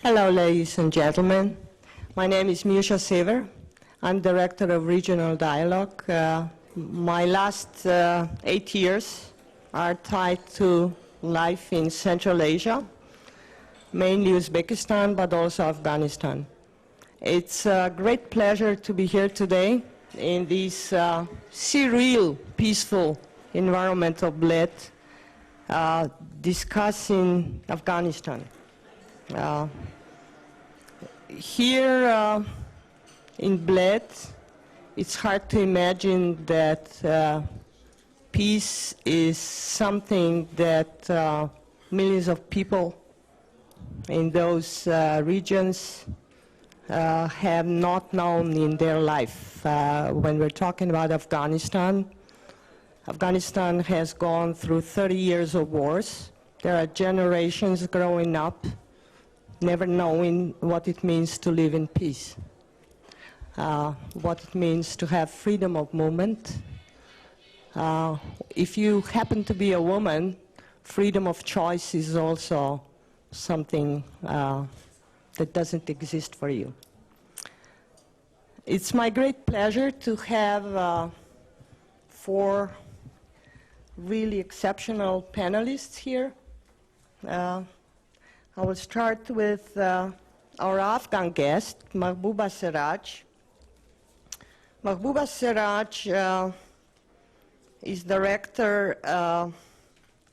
Hello, ladies and gentlemen. My name is Miusha Sever. I'm Director of Regional Dialogue. My last 8 years are tied to life in Central Asia, mainly Uzbekistan, but also Afghanistan. It's a great pleasure to be here today in this surreal, peaceful environment of Bled, discussing Afghanistan. Here in Bled, it's hard to imagine that peace is something that millions of people in those regions have not known in their life. When we're talking about Afghanistan, Afghanistan has gone through 30 years of wars. There are generations growing up never knowing what it means to live in peace, what it means to have freedom of movement. If you happen to be a woman, freedom of choice is also something that doesn't exist for you. It's my great pleasure to have 4 really exceptional panelists here. I will start with our Afghan guest, Mahbooba Siraj. Mahbooba Siraj is director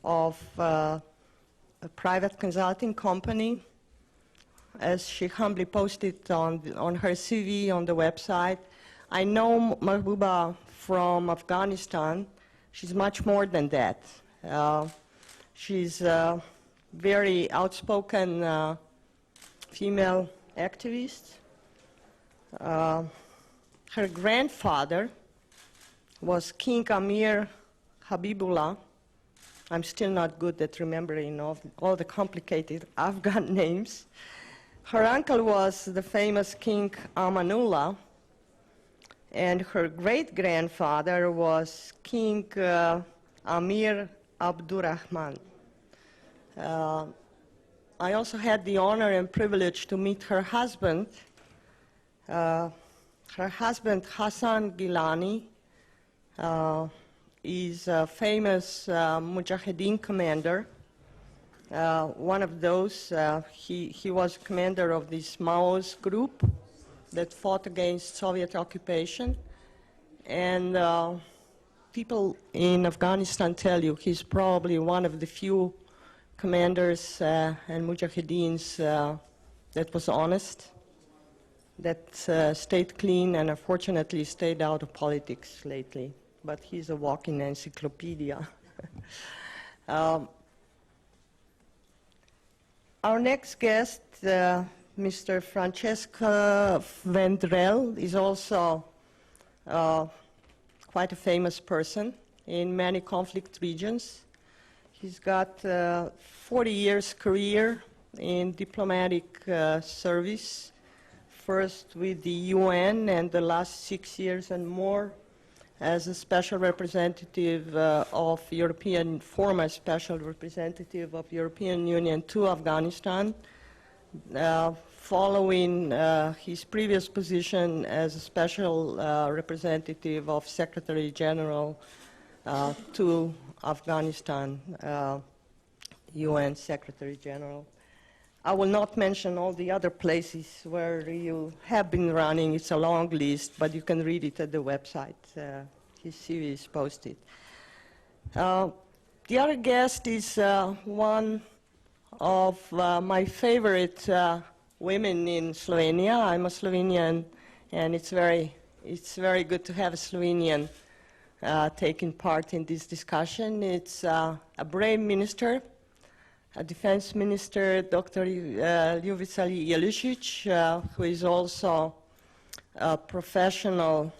of a private consulting company, as she humbly posted on her CV on the website. I know Mahbooba from Afghanistan. She's much more than that. She's very outspoken female activist. Her grandfather was King Amir Habibullah. I'm still not good at remembering all the complicated Afghan names. Her uncle was the famous King Amanullah, and her great-grandfather was King Amir Abdurrahman. I also had the honor and privilege to meet her husband. Her husband, Hassan Gilani, is a famous Mujahideen commander. One of those, he was commander of this Maoist group that fought against Soviet occupation. And people in Afghanistan tell you he's probably one of the few commanders and Mujahideens that was honest, that stayed clean, and unfortunately stayed out of politics lately. But he's a walking encyclopedia. Our next guest, Mr. Francesco Vendrell, is also quite a famous person in many conflict regions. He's got 40 years career in diplomatic service, first with the UN and the last 6 years and more as a special representative of European, former special representative of European Union to Afghanistan, following his previous position as a special representative of Secretary General to Afghanistan, UN Secretary General. I will not mention all the other places where you have been running. It's a long list, but you can read it at the website. His CV is posted. The other guest is one of my favorite women in Slovenia. I'm a Slovenian, and it's very good to have a Slovenian taking part in this discussion. It's a brave minister, a defense minister, Dr. Ljubica Jelišić, who is also a professional.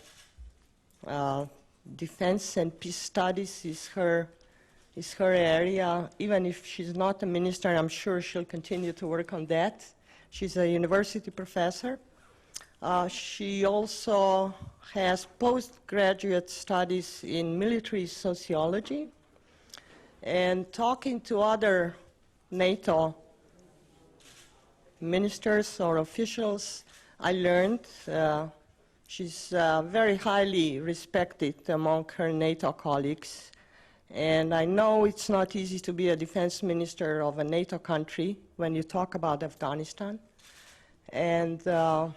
Defense and peace studies is her area. Even if she's not a minister, I'm sure she'll continue to work on that. She's a university professor. She also has postgraduate studies in military sociology. And talking to other NATO ministers or officials, I learned she's very highly respected among her NATO colleagues. And I know it's not easy to be a defense minister of a NATO country when you talk about Afghanistan. And I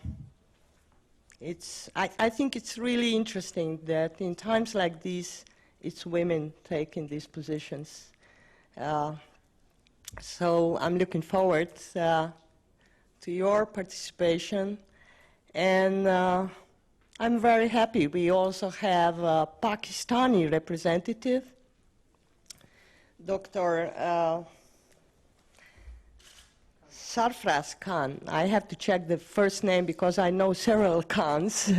think it's really interesting that in times like these, it's women taking these positions. So I'm looking forward to your participation. And I'm very happy we also have a Pakistani representative, Dr. Sarfraz Khan. I have to check the first name because I know several Khans.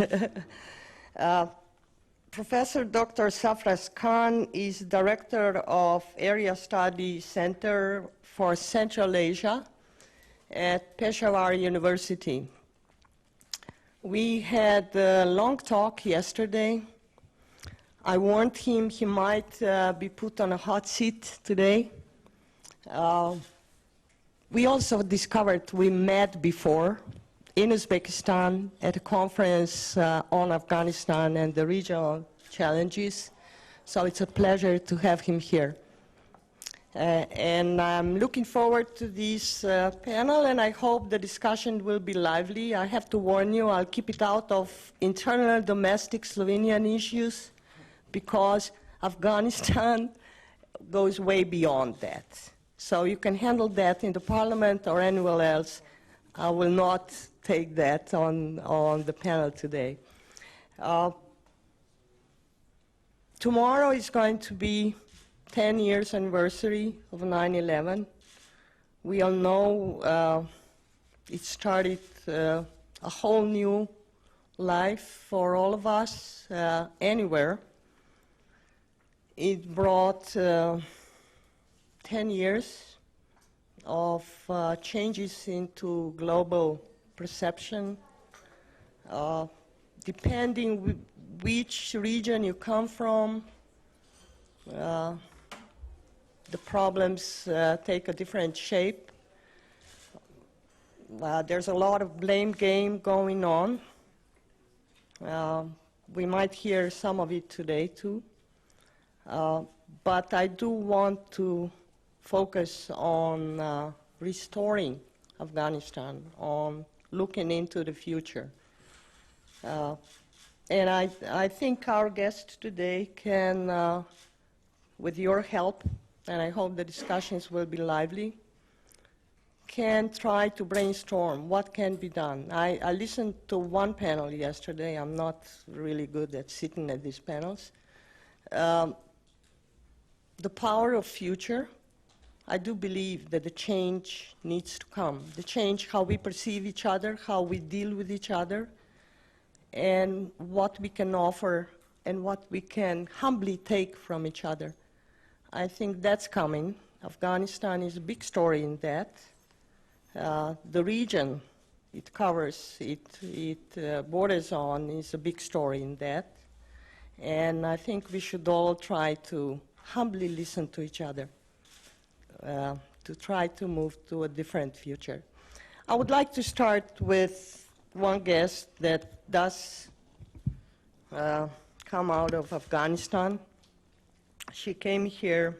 Professor Dr. Sarfraz Khan is Director of Area Study Center for Central Asia at Peshawar University. We had a long talk yesterday. I warned him he might be put on a hot seat today. We also discovered we met before in Uzbekistan at a conference on Afghanistan and the regional challenges. So it's a pleasure to have him here. And I'm looking forward to this panel, and I hope the discussion will be lively. I have to warn you, I'll keep it out of internal domestic Slovenian issues, because Afghanistan goes way beyond that. So you can handle that in the parliament or anywhere else. I will not take that on the panel today. Tomorrow is going to be 10 years anniversary of 9/11. We all know it started a whole new life for all of us anywhere. It brought 10 years of changes into global perception. Depending which region you come from, the problems take a different shape. There's a lot of blame game going on. We might hear some of it today too. But I do want to focus on restoring Afghanistan, on looking into the future. And I think our guest today can, with your help, and I hope the discussions will be lively, can try to brainstorm what can be done. I listened to one panel yesterday. I'm not really good at sitting at these panels. The power of future. I do believe that the change needs to come. The change how we perceive each other, how we deal with each other, and what we can offer and what we can humbly take from each other. I think that's coming. Afghanistan is a big story in that. The region it covers, it borders on, is a big story in that. And I think we should all try to humbly listen to each other, to try to move to a different future. I would like to start with one guest that does come out of Afghanistan. She came here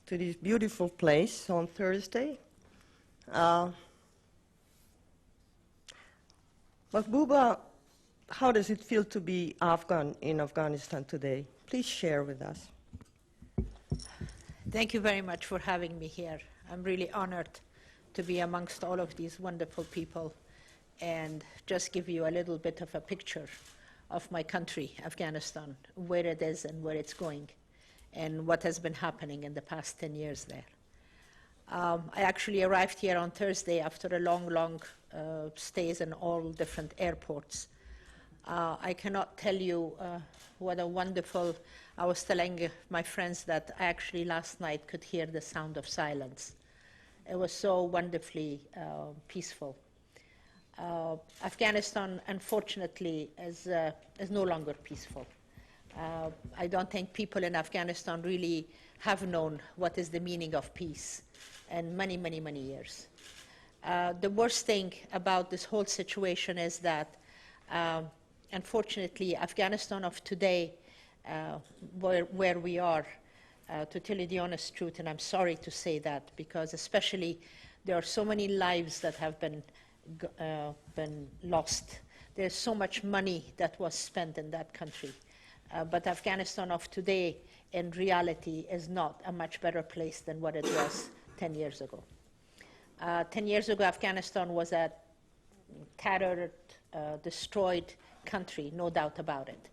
to this beautiful place on Thursday. Mahbouba, how does it feel to be Afghan in Afghanistan today? Please share with us. Thank you very much for having me here. I'm really honored to be amongst all of these wonderful people and just give you a little bit of a picture of my country, Afghanistan, where it is and where it's going, and what has been happening in the past 10 years there. I actually arrived here on Thursday after a long stays in all different airports. I cannot tell you what a wonderful, I was telling my friends that I actually last night could hear the sound of silence. It was so wonderfully peaceful. Afghanistan, unfortunately, is no longer peaceful. I don't think people in Afghanistan really have known what is the meaning of peace in many years. The worst thing about this whole situation is that, unfortunately, Afghanistan of today, where we are, to tell you the honest truth, and I'm sorry to say that, because especially there are so many lives that have been lost. There's so much money that was spent in that country. But Afghanistan of today, in reality, is not a much better place than what it was 10 years ago. 10 years ago, Afghanistan was a tattered, destroyed country, no doubt about it.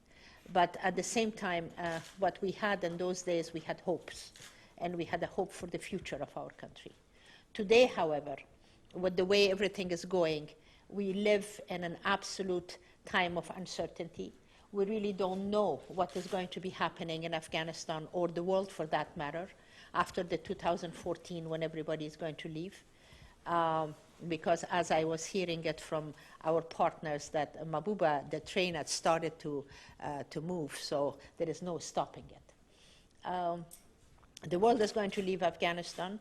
But at the same time, what we had in those days, we had hopes, and we had a hope for the future of our country. Today, however, with the way everything is going, we live in an absolute time of uncertainty. We really don't know what is going to be happening in Afghanistan, or the world for that matter, after the 2014 when everybody is going to leave. Because as I was hearing it from our partners that Mabuba, the train had started to move, so there is no stopping it. The world is going to leave Afghanistan.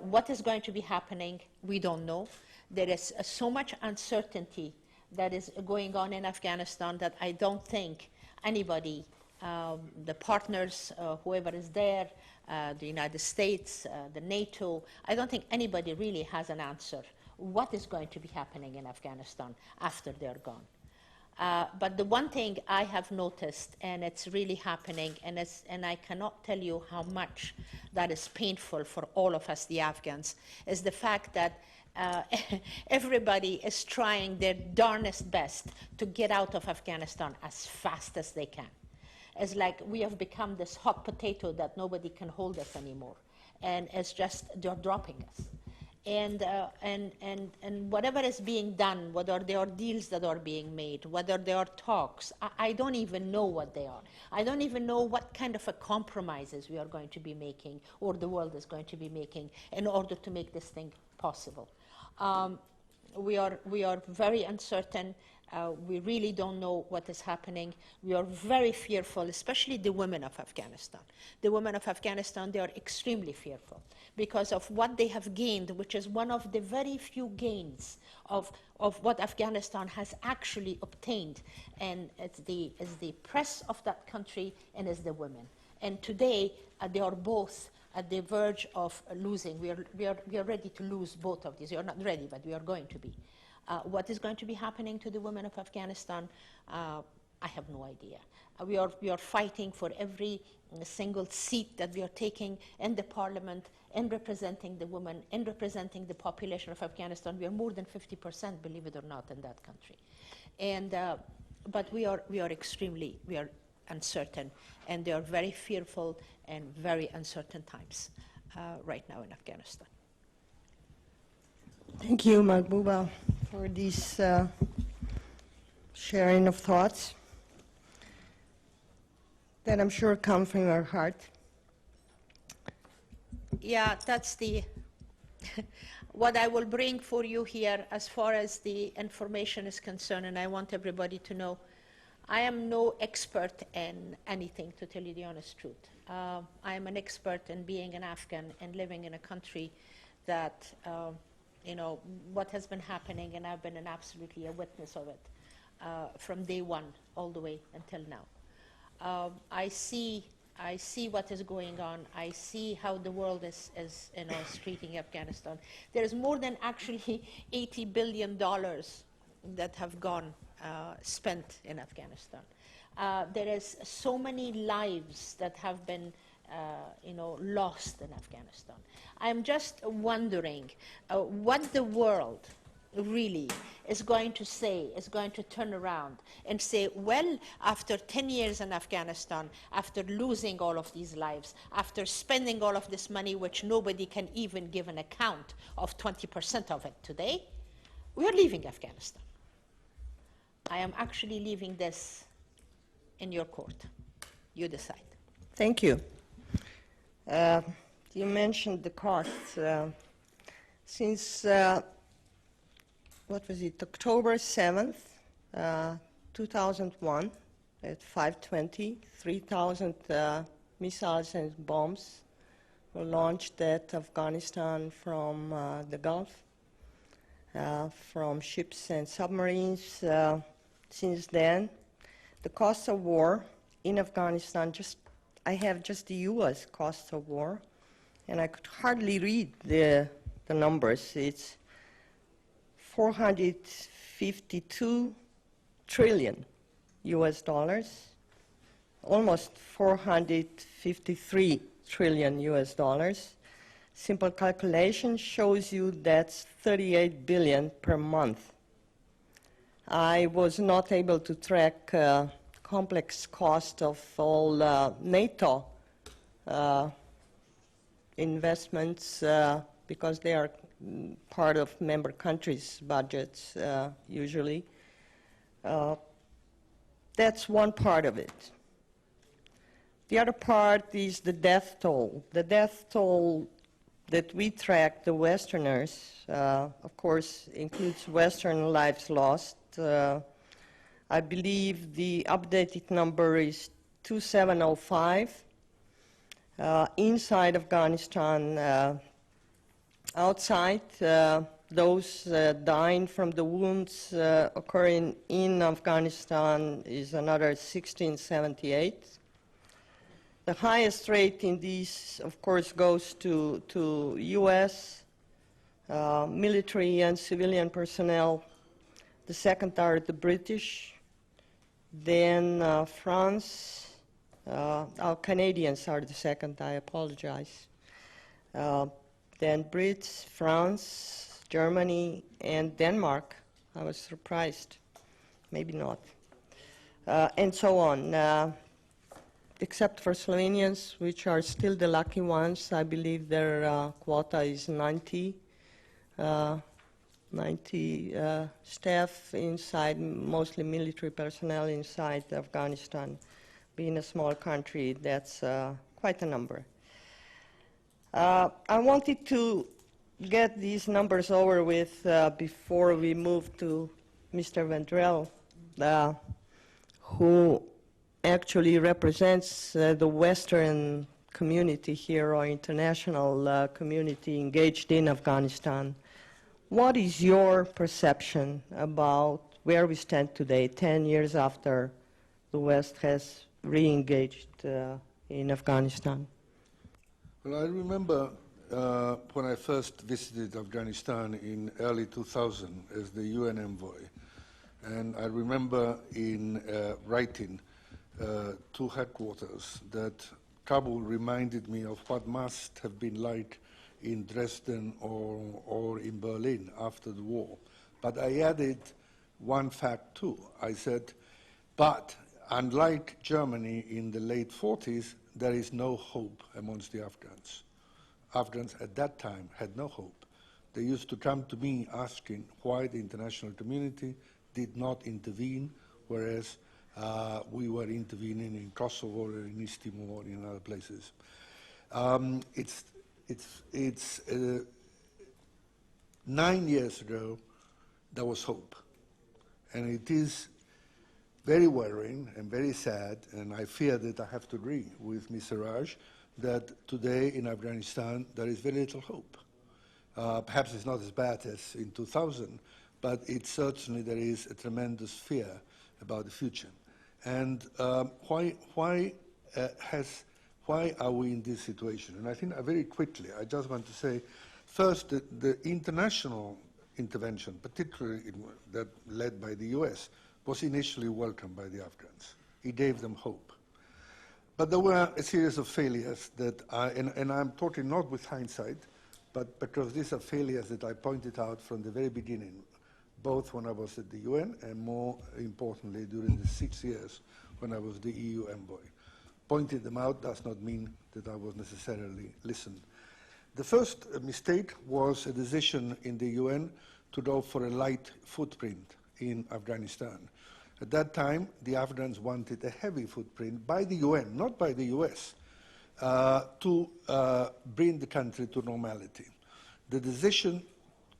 What is going to be happening, we don't know. There is so much uncertainty that is going on in Afghanistan that I don't think anybody, the partners, whoever is there, the United States, the NATO, I don't think anybody really has an answer. What is going to be happening in Afghanistan after they're gone? But the one thing I have noticed, and it's really happening, and I cannot tell you how much that is painful for all of us, the Afghans, is the fact that everybody is trying their darnest best to get out of Afghanistan as fast as they can. It's like we have become this hot potato that nobody can hold us anymore. And it's just, they're dropping us. And whatever is being done, whether there are deals that are being made, whether there are talks, I don't even know what they are. I don't even know what kind of a compromises we are going to be making, or the world is going to be making, in order to make this thing possible. We are very uncertain. We really don't know what is happening. We are very fearful, especially the women of Afghanistan. The women of Afghanistan, they are extremely fearful because of what they have gained, which is one of the very few gains of what Afghanistan has actually obtained. And it's the press of that country, and it's the women. And today, they are both at the verge of losing. We are ready to lose both of these. We are not ready, but we are going to be. What is going to be happening to the women of Afghanistan? I have no idea. We are fighting for every single seat that we are taking in the parliament, in representing the women, in representing the population of Afghanistan. We are more than 50%, believe it or not, in that country. And but we are uncertain, and they are very fearful and very uncertain times right now in Afghanistan. Thank you, Mahbouba, for this sharing of thoughts that I'm sure come from your heart. Yeah, that's the what I will bring for you here as far as the information is concerned, and I want everybody to know I am no expert in anything, to tell you the honest truth. I am an expert in being an Afghan and living in a country that, you know, what has been happening, and I've been absolutely a witness of it from day one all the way until now. I see what is going on. I see how the world is you know, treating Afghanistan. There is more than actually $80 billion that have gone spent in Afghanistan. There is so many lives that have been you know, lost in Afghanistan. I'm just wondering what the world really is going to say, is going to turn around and say, well, after 10 years in Afghanistan, after losing all of these lives, after spending all of this money, which nobody can even give an account of 20% of it today, we are leaving Afghanistan. I am actually leaving this in your court. You decide. Thank you. You mentioned the costs. Since, what was it, October 7th, 2001, at 5:20, 3,000 missiles and bombs were launched at Afghanistan from the Gulf. from ships and submarines. Since then, the cost of war in Afghanistan, I have just the U.S. cost of war, and I could hardly read the numbers. It's 452 trillion US dollars, almost 453 trillion US dollars. Simple calculation shows you that's 38 billion per month. I was not able to track complex cost of all NATO investments because they are part of member countries' budgets usually. That's one part of it. The other part is the death toll. The death toll that we track, the Westerners, of course, includes Western lives lost. I believe the updated number is 2705. Inside Afghanistan, outside, those dying from the wounds occurring in Afghanistan is another 1678. The highest rate in these, of course, goes to U.S. Military and civilian personnel. The second are the British, then France. Canadians are the second, I apologize. Then Brits, France, Germany, and Denmark. I was surprised. Maybe not. And so on. Except for Slovenians, which are still the lucky ones. I believe their quota is 90 staff inside, mostly military personnel inside Afghanistan. Being a small country, that's quite a number. I wanted to get these numbers over with before we move to Mr. Vendrell, who actually represents the Western community here, or international community engaged in Afghanistan. What is your perception about where we stand today, 10 years after the West has re-engaged in Afghanistan? Well, I remember when I first visited Afghanistan in early 2000 as the UN envoy, and I remember in writing to headquarters that Kabul reminded me of what must have been like in Dresden or in Berlin after the war. But I added one fact too. I said, but unlike Germany in the late 40s, there is no hope amongst the Afghans. Afghans at that time had no hope. They used to come to me asking why the international community did not intervene, whereas we were intervening in Kosovo or in East Timor or in other places. It's 9 years ago, there was hope. And it is very worrying and very sad, and I fear that I have to agree with Mr. Raj, that today in Afghanistan there is very little hope. Perhaps it's not as bad as in 2000, but certainly there is a tremendous fear about the future. And why are we in this situation? And I think very quickly, I just want to say, first, the international intervention, particularly that led by the US, was initially welcomed by the Afghans. It gave them hope. But there were a series of failures that and I'm talking not with hindsight, but because these are failures that I pointed out from the very beginning, both when I was at the UN and more importantly during the 6 years when I was the EU envoy. Pointed them out does not mean that I was necessarily listened. The first mistake was a decision in the UN to go for a light footprint in Afghanistan. At that time, the Afghans wanted a heavy footprint by the UN, not by the US, to bring the country to normality. The decision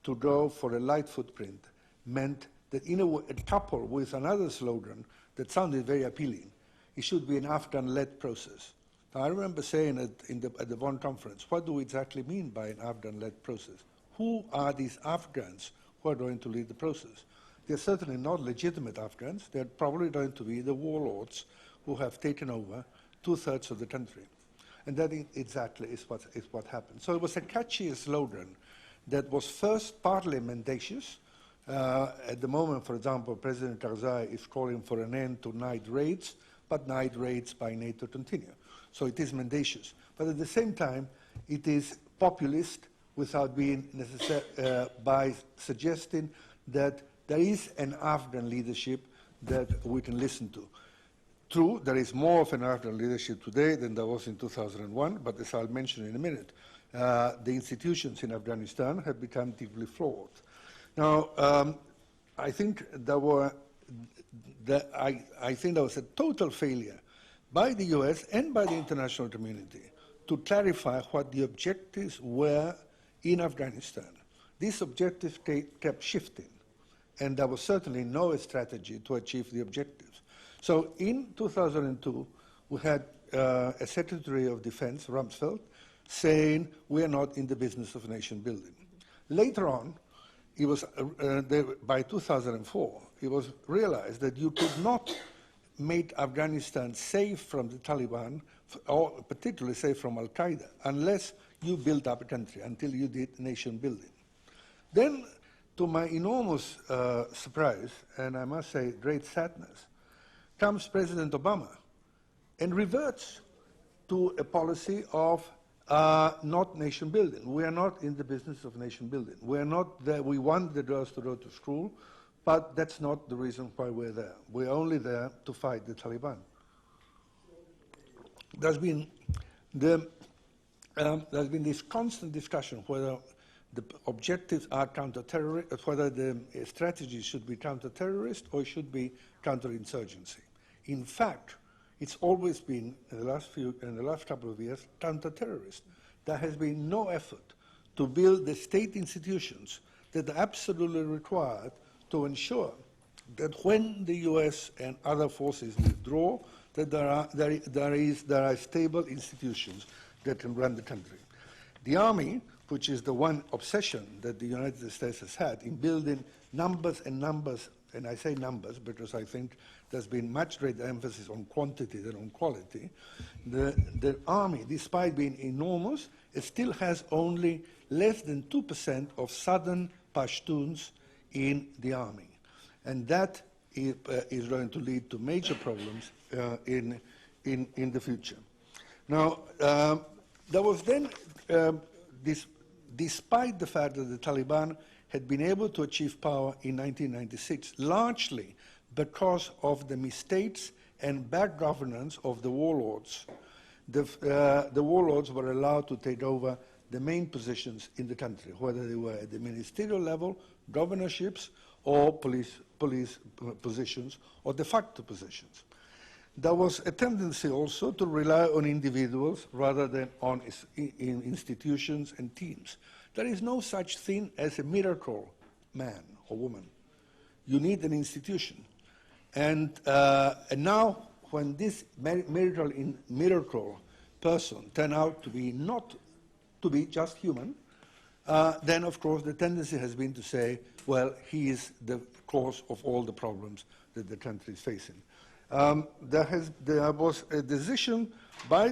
to go for a light footprint meant that in a way, coupled with another slogan that sounded very appealing, it should be an Afghan-led process. Now, I remember saying at the Bonn conference, what do we exactly mean by an Afghan-led process? Who are these Afghans who are going to lead the process. They're certainly not legitimate Afghans. They're probably going to be the warlords who have taken over 2/3 of the country. And that exactly is what happened. So it was a catchy slogan that was first partly mendacious. At the moment, for example, President Karzai is calling for an end to night raids, but night raids by NATO continue. So it is mendacious. But at the same time, it is populist without being necessary, by suggesting that there is an Afghan leadership that we can listen to. True, there is more of an Afghan leadership today than there was in 2001, but as I'll mention in a minute, the institutions in Afghanistan have become deeply flawed. Now, I think I think there was a total failure by the US and by the international community to clarify what the objectives were in Afghanistan. These objectives kept shifting, and there was certainly no strategy to achieve the objectives. So in 2002, we had a Secretary of Defense, Rumsfeld, saying we are not in the business of nation building. Later on, it was, by 2004, it was realized that you could not make Afghanistan safe from the Taliban, or particularly safe from Al-Qaeda, unless you built up a country, until you did nation building. Then, to my enormous surprise, and I must say great sadness, comes President Obama and reverts to a policy of not nation building. We are not in the business of nation building. We are not there. We want the girls to go to school, but that's not the reason why we're there. We're only there to fight the Taliban. There's been this constant discussion whether the objectives are counter-terrorist, whether the strategy should be counter-terrorist or should be counter-insurgency. In fact, it's always been, in the last couple of years, counter-terrorist. There has been no effort to build the state institutions that are absolutely required to ensure that when the US and other forces withdraw, that there are stable institutions that can run the country. The army, which is the one obsession that the United States has had in building numbers and numbers, and I say numbers because I think there's been much greater emphasis on quantity than on quality. The army, despite being enormous, it still has only less than 2% of southern Pashtuns in the army. And that is going to lead to major problems in the future. Now, there was then despite the fact that the Taliban had been able to achieve power in 1996, largely because of the mistakes and bad governance of the warlords. The warlords were allowed to take over the main positions in the country, whether they were at the ministerial level, governorships, or police positions, or de facto positions. There was a tendency also to rely on individuals rather than on institutions and teams. There is no such thing as a miracle man or woman. You need an institution. And now, when this miracle person turned out to be not to be just human, then of course the tendency has been to say, well, he is the cause of all the problems that the country is facing. There was a decision by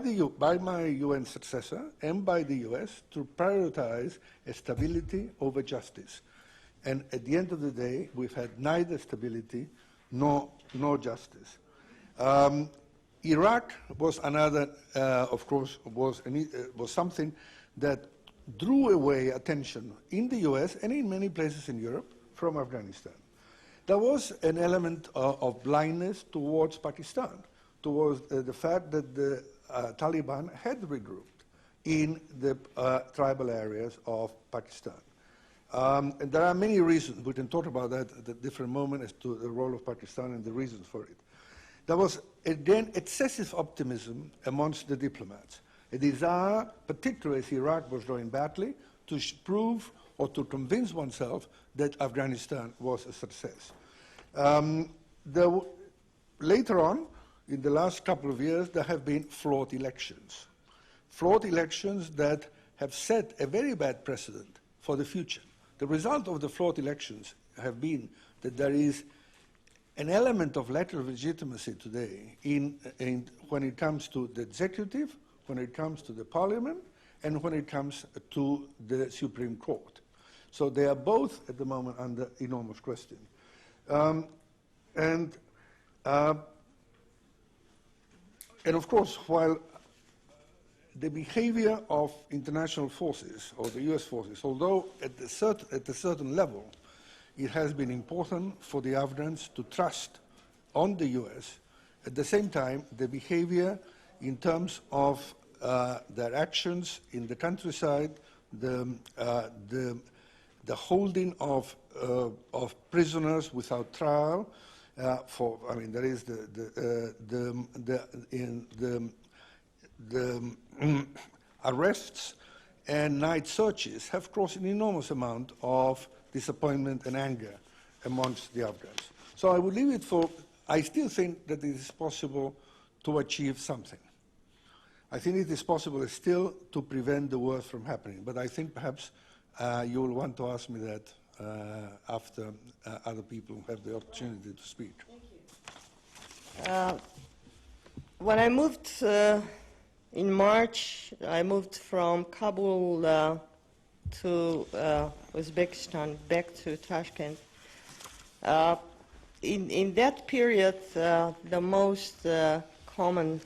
my UN successor and by the US to prioritize stability over justice. And at the end of the day, we've had neither stability nor justice. Iraq was another, of course, was something that drew away attention in the US and in many places in Europe from Afghanistan. There was an element of blindness towards Pakistan, towards the fact that the Taliban had regrouped in the tribal areas of Pakistan. And there are many reasons. We can talk about that at a different moment as to the role of Pakistan and the reasons for it. There was, again, excessive optimism amongst the diplomats, a desire, particularly as Iraq was going badly, to prove or to convince oneself that Afghanistan was a success. Later on, in the last couple of years, there have been flawed elections. Flawed elections that have set a very bad precedent for the future. The result of the flawed elections have been that there is an element of lack of legitimacy today when it comes to the executive, when it comes to the parliament, and when it comes to the Supreme Court. So they are both at the moment under enormous question. And of course, while the behavior of international forces, or the US forces, although at a certain level, it has been important for the Afghans to trust on the US, at the same time, the behavior in terms of their actions in the countryside, the holding of prisoners without trial, there is the arrests and night searches have caused an enormous amount of disappointment and anger amongst the Afghans. So I would leave it for, I still think that it is possible to achieve something. I think it is possible still to prevent the worst from happening, but I think perhaps you will want to ask me that after other people have the opportunity to speak. Thank you. When I moved in March, I moved from Kabul to Uzbekistan, back to Tashkent. In that period, the most common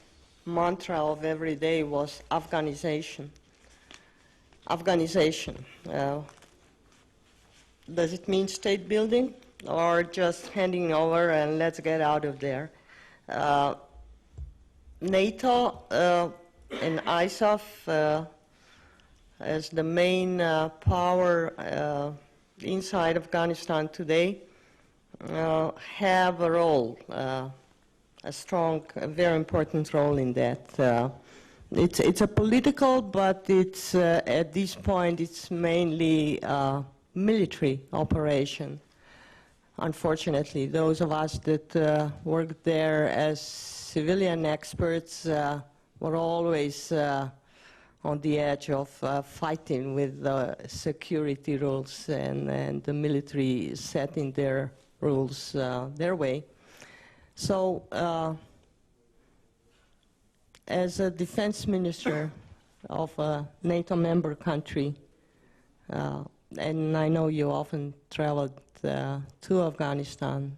mantra of every day was Afghanization. Afghanization. Does it mean state building or just handing over and let's get out of there? NATO and ISAF as the main power inside Afghanistan today have a role, a strong, a very important role in that. It's a political, but it's at this point it's mainly military operation. Unfortunately, those of us that worked there as civilian experts were always on the edge of fighting with the security rules and the military setting their rules their way. So as a defense minister of a NATO member country, and I know you often traveled to Afghanistan,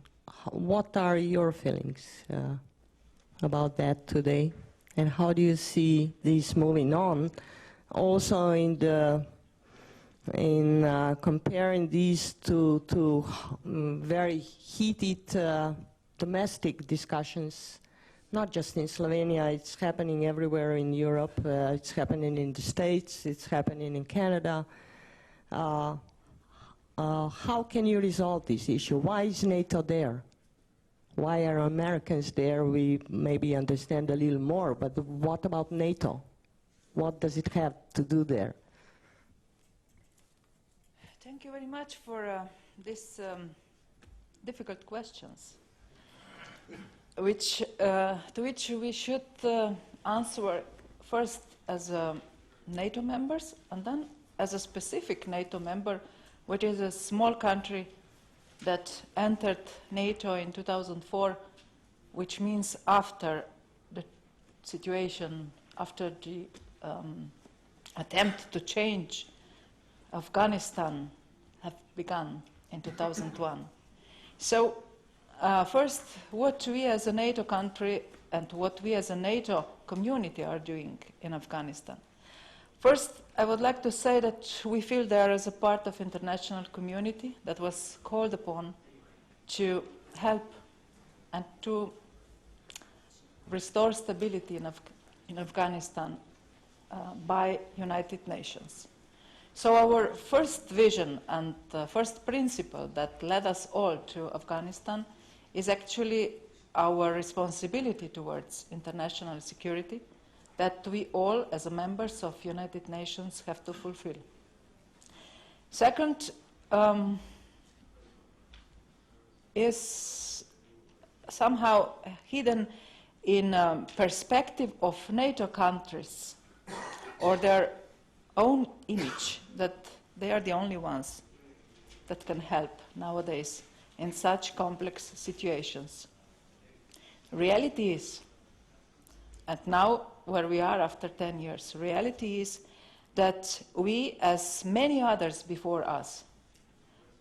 what are your feelings about that today? And how do you see this moving on? Also in comparing these to very heated domestic discussions, not just in Slovenia, it's happening everywhere in Europe, it's happening in the States, it's happening in Canada. How can you resolve this issue? Why is NATO there? Why are Americans there? We maybe understand a little more, but what about NATO? What does it have to do there? Thank you very much for these difficult questions, to which we should answer first as NATO members, and then as a specific NATO member, which is a small country that entered NATO in 2004, which means after the situation, after the attempt to change Afghanistan have begun in 2001. So first, what we as a NATO country and what we as a NATO community are doing in Afghanistan. First, I would like to say that we feel there as a part of international community that was called upon to help and to restore stability in Afghanistan by United Nations. So our first vision and first principle that led us all to Afghanistan is actually our responsibility towards international security that we all, as members of United Nations, have to fulfill. Second, is somehow hidden in perspective of NATO countries or their own image that they are the only ones that can help nowadays in such complex situations. Reality is, and now where we are after 10 years, reality is that we, as many others before us,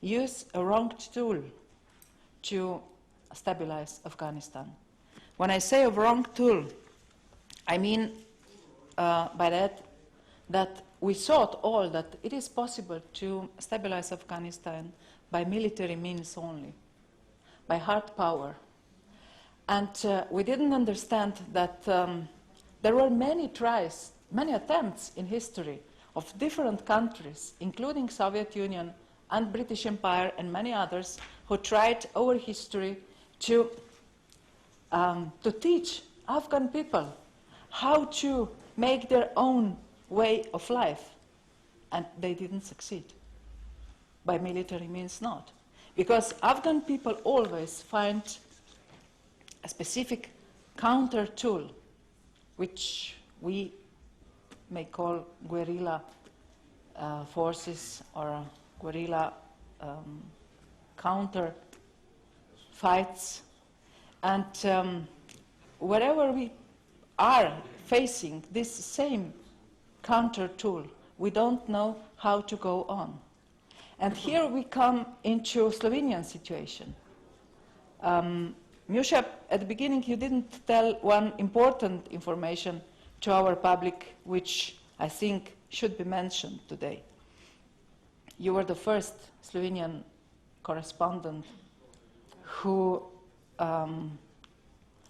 use a wrong tool to stabilize Afghanistan. When I say a wrong tool, I mean by that we thought all that it is possible to stabilize Afghanistan by military means only, by hard power. And we didn't understand that there were many tries, many attempts in history of different countries, including Soviet Union and British Empire and many others, who tried over history to teach Afghan people how to make their own way of life. And they didn't succeed. By military means not. Because Afghan people always find a specific counter tool, which we may call guerrilla forces or guerrilla counter fights. And wherever we are facing this same counter tool, we don't know how to go on. And here we come into Slovenian situation. Miusha, at the beginning you didn't tell one important information to our public, which I think should be mentioned today. You were the first Slovenian correspondent who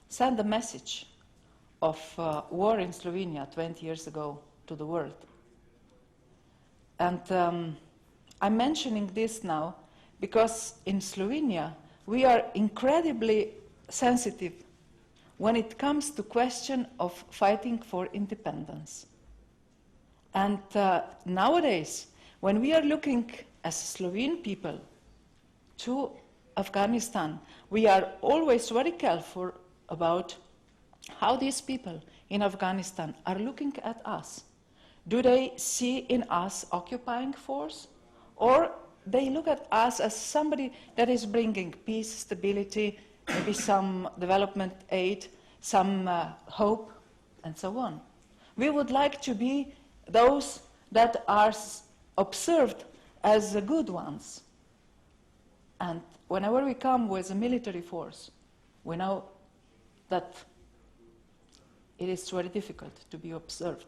sent a message of war in Slovenia 20 years ago to the world. And I'm mentioning this now because in Slovenia we are incredibly sensitive when it comes to question of fighting for independence. And nowadays, when we are looking as Slovene people to Afghanistan, we are always very careful about how these people in Afghanistan are looking at us. Do they see in us occupying force? Or they look at us as somebody that is bringing peace, stability, maybe some development aid, some hope, and so on. We would like to be those that are observed as the good ones. And whenever we come with a military force, we know that it is very difficult to be observed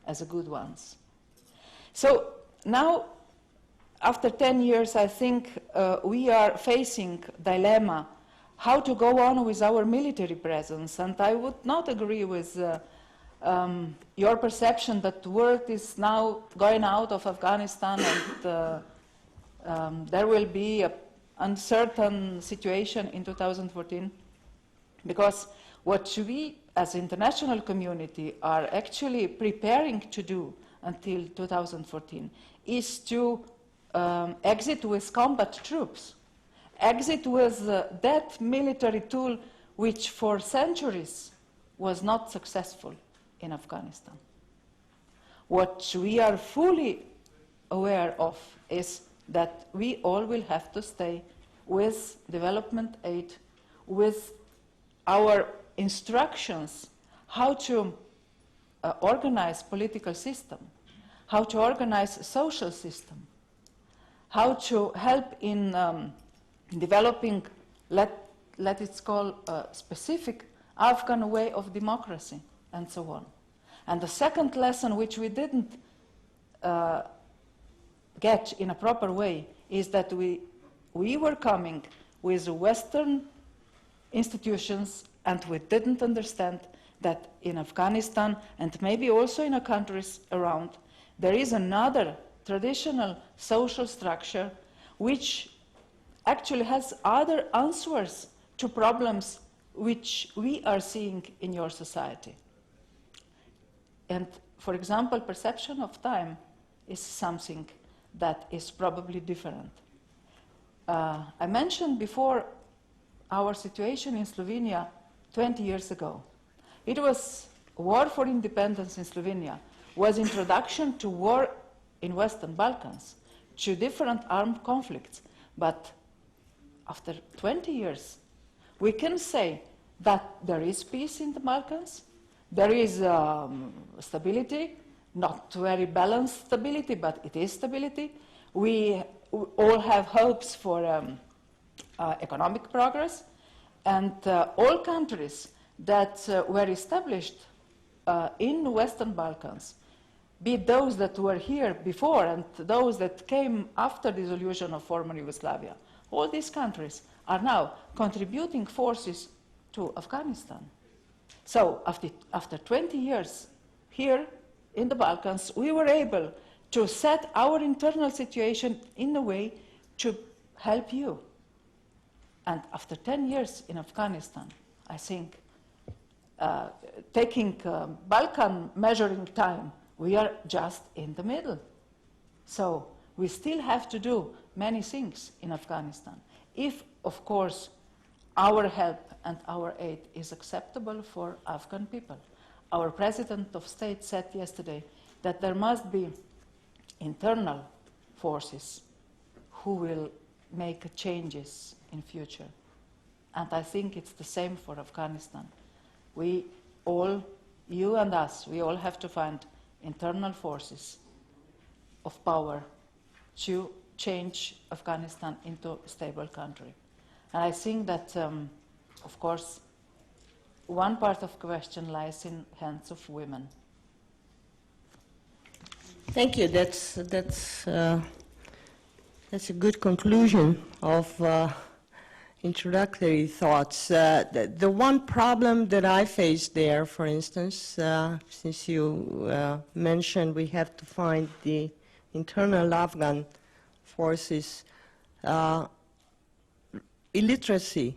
as the good ones. So now, after 10 years, I think we are facing dilemma how to go on with our military presence. And I would not agree with your perception that the world is now going out of Afghanistan and there will be an uncertain situation in 2014. Because what we as international community are actually preparing to do until 2014 is to exit with combat troops, exit with that military tool which for centuries was not successful in Afghanistan. What we are fully aware of is that we all will have to stay with development aid, with our instructions how to organize political system, how to organize a social system, how to help in developing, let it call a specific Afghan way of democracy, and so on. And the second lesson, which we didn't get in a proper way, is that we were coming with Western institutions and we didn't understand that in Afghanistan and maybe also in the countries around, there is another traditional social structure which actually has other answers to problems which we are seeing in your society. And for example, perception of time is something that is probably different. I mentioned before our situation in Slovenia 20 years ago. It was war for independence in Slovenia, was introduction to war in Western Balkans, to different armed conflicts. But after 20 years, we can say that there is peace in the Balkans, there is stability, not very balanced stability, but it is stability. We all have hopes for economic progress, and all countries that were established in the Western Balkans, be it those that were here before and those that came after the dissolution of former Yugoslavia, all these countries are now contributing forces to Afghanistan. So after 20 years here in the Balkans, we were able to set our internal situation in a way to help you. And after 10 years in Afghanistan, I think, taking Balkan measuring time, we are just in the middle. So we still have to do many things in Afghanistan. If, of course, our help and our aid is acceptable for Afghan people. Our President of State said yesterday that there must be internal forces who will make changes in future. And I think it's the same for Afghanistan. We all, you and us, we all have to find internal forces of power to change Afghanistan into a stable country. And I think that, of course, one part of the question lies in the hands of women. Thank you. That's a good conclusion of introductory thoughts. The one problem that I faced there, for instance, since you mentioned we have to find the internal Afghan forces, illiteracy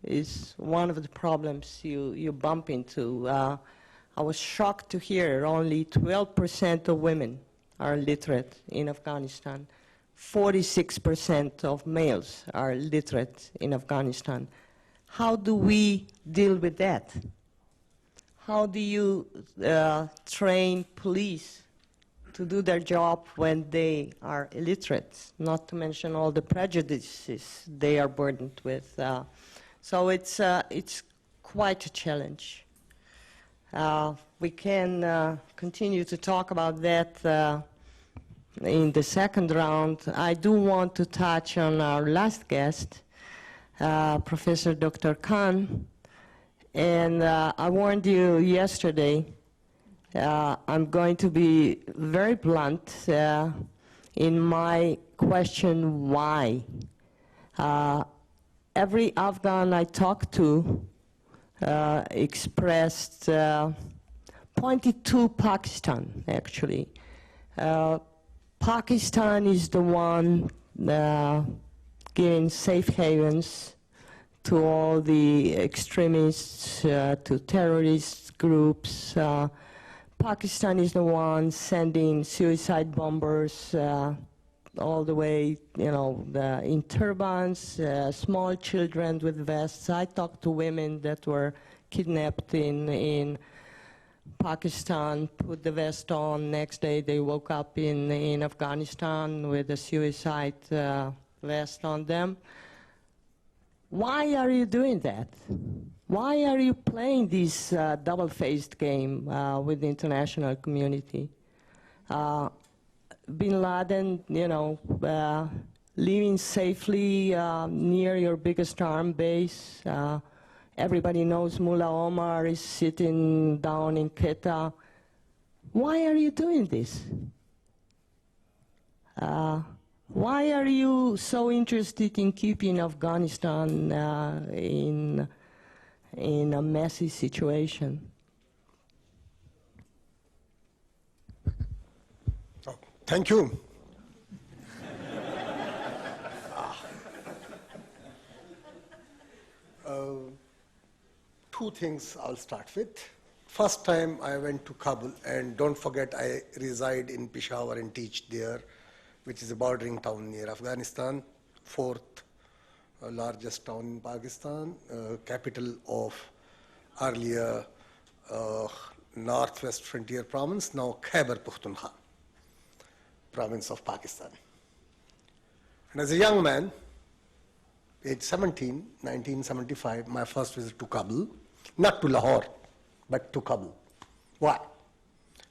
is one of the problems you bump into. I was shocked to hear only 12% of women are literate in Afghanistan. 46% of males are literate in Afghanistan. How do we deal with that? How do you train police to do their job when they are illiterate, not to mention all the prejudices they are burdened with? So it's quite a challenge. We can continue to talk about that in the second round. I do want to touch on our last guest, Professor Dr. Khan. And I warned you yesterday, I'm going to be very blunt in my question, why? Every Afghan I talked to expressed, pointed to Pakistan, actually. Pakistan is the one giving safe havens to all the extremists, to terrorist groups. Pakistan is the one sending suicide bombers all the way, in turbans, small children with vests. I talked to women that were kidnapped in Pakistan, put the vest on. Next day they woke up in Afghanistan with a suicide vest on them. Why are you doing that? Why are you playing this double-faced game with the international community? Bin Laden, living safely near your biggest arm base. Everybody knows Mullah Omar is sitting down in Quetta. Why are you doing this? Why are you so interested in keeping Afghanistan in a messy situation? Oh, thank you. Two things I'll start with. First time I went to Kabul, and don't forget I reside in Peshawar and teach there, which is a bordering town near Afghanistan, fourth largest town in Pakistan, capital of earlier Northwest Frontier Province, now Khyber Pakhtunkhwa province of Pakistan. And as a young man, age 17, 1975, my first visit to Kabul, not to Lahore, but to Kabul. Why?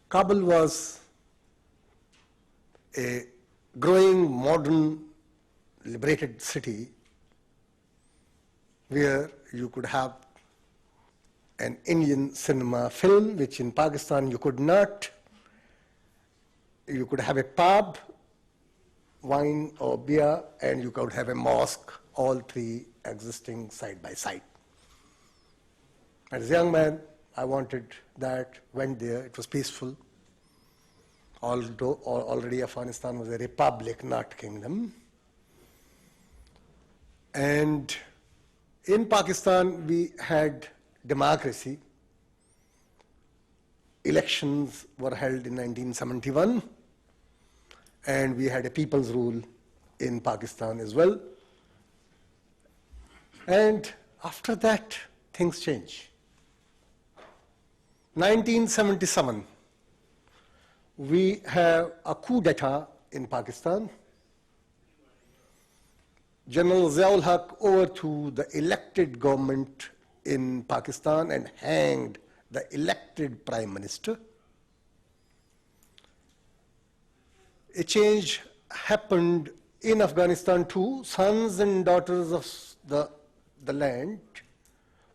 Kabul was a growing, modern, liberated city where you could have an Indian cinema film, which in Pakistan you could not. You could have a pub, wine or beer, and you could have a mosque, all three existing side by side. As a young man, I wanted that, went there, it was peaceful. Although already Afghanistan was a republic, not kingdom. And in Pakistan, we had democracy. Elections were held in 1971, and we had a people's rule in Pakistan as well. And after that, things changed. 1977, we have a coup d'etat in Pakistan. General Ziaul Haq overthrew the elected government in Pakistan and hanged the elected prime minister. A change happened in Afghanistan too. Sons and daughters of the land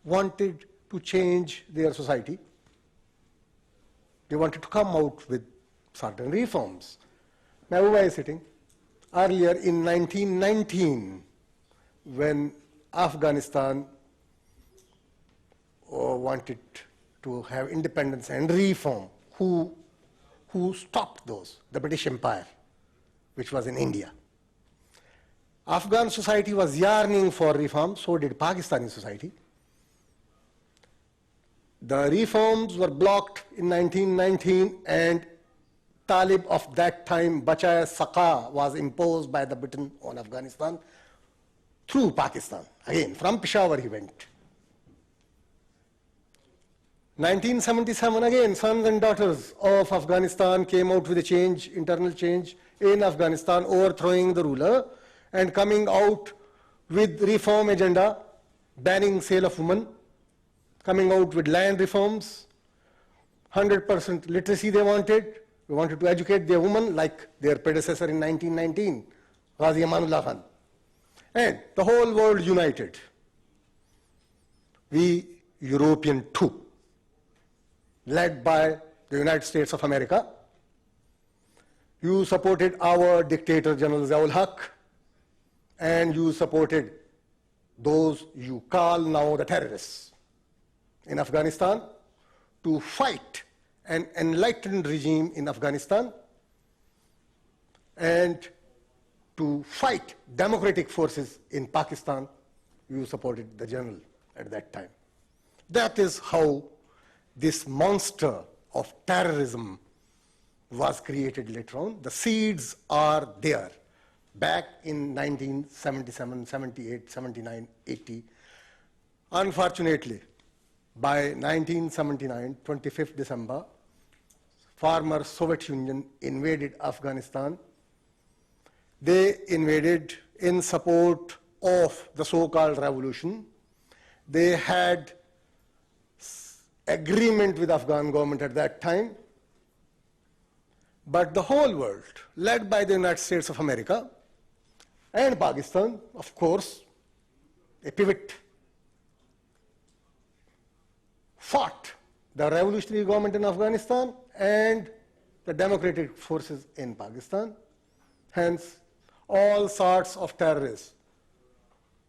wanted to change their society. They wanted to come out with certain reforms. Now, where is sitting? Earlier in 1919, when Afghanistan wanted to have independence and reform, who stopped those? The British Empire, which was in India. Afghan society was yearning for reform, so did Pakistani society. The reforms were blocked in 1919, and Talib of that time, Bachaya Saqa, was imposed by the Britain on Afghanistan through Pakistan. Again, from Peshawar he went. 1977, again, sons and daughters of Afghanistan came out with a change, internal change in Afghanistan, overthrowing the ruler and coming out with reform agenda, banning sale of women, coming out with land reforms, 100% literacy they wanted. They wanted to educate their women like their predecessor in 1919, Ghazi Amanullah Khan. And the whole world united. We European too, led by the United States of America. You supported our dictator, General Ziaul Haq, and you supported those you call now the terrorists in Afghanistan to fight an enlightened regime in Afghanistan and to fight democratic forces in Pakistan. You supported the general at that time. That is how this monster of terrorism was created later on. The seeds are there back in 1977, 78, 79, 80. Unfortunately, by 1979, 25th December, former Soviet Union invaded Afghanistan. They invaded in support of the so-called revolution. They had agreement with Afghan government at that time. But the whole world, led by the United States of America and Pakistan, of course, a pivot, fought the revolutionary government in Afghanistan and the democratic forces in Pakistan. Hence, all sorts of terrorists,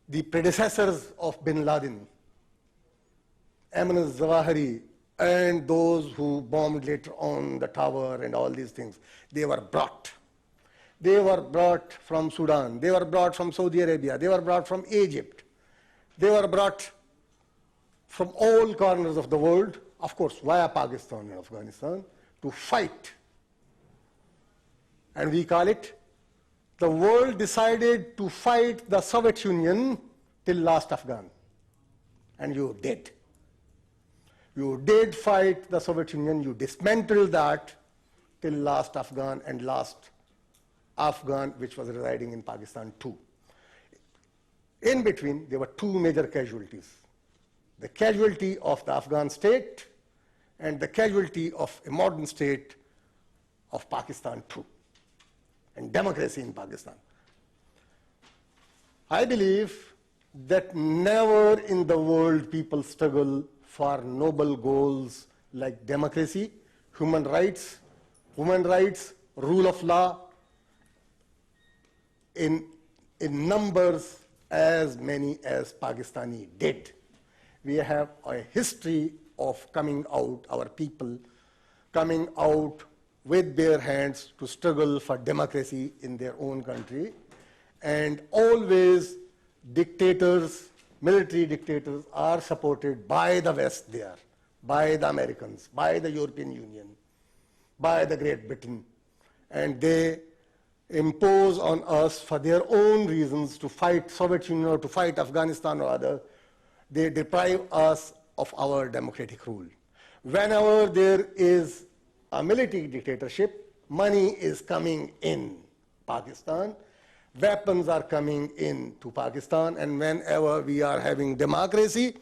the predecessors of bin Laden, Ayman al-Zawahiri, and those who bombed later on the tower and all these things, they were brought. They were brought from Sudan. They were brought from Saudi Arabia. They were brought from Egypt. They were brought from all corners of the world, of course, via Pakistan and Afghanistan, to fight. And we call it, the world decided to fight the Soviet Union till last Afghan. And you did. You did fight the Soviet Union. You dismantled that till last Afghan and last Afghan, which was residing in Pakistan too. In between, there were two major casualties. The casualty of the Afghan state and the casualty of a modern state of Pakistan too, and democracy in Pakistan. I believe that never in the world people struggle for noble goals like democracy, human rights, women's rights, rule of law, in numbers as many as Pakistani did. We have a history of coming out, our people coming out with bare hands to struggle for democracy in their own country. And always dictators, military dictators, are supported by the West there, by the Americans, by the European Union, by the Great Britain. And they impose on us for their own reasons to fight Soviet Union or to fight Afghanistan or other. They deprive us of our democratic rule. Whenever there is a military dictatorship, money is coming in Pakistan, weapons are coming into Pakistan, and whenever we are having democracy,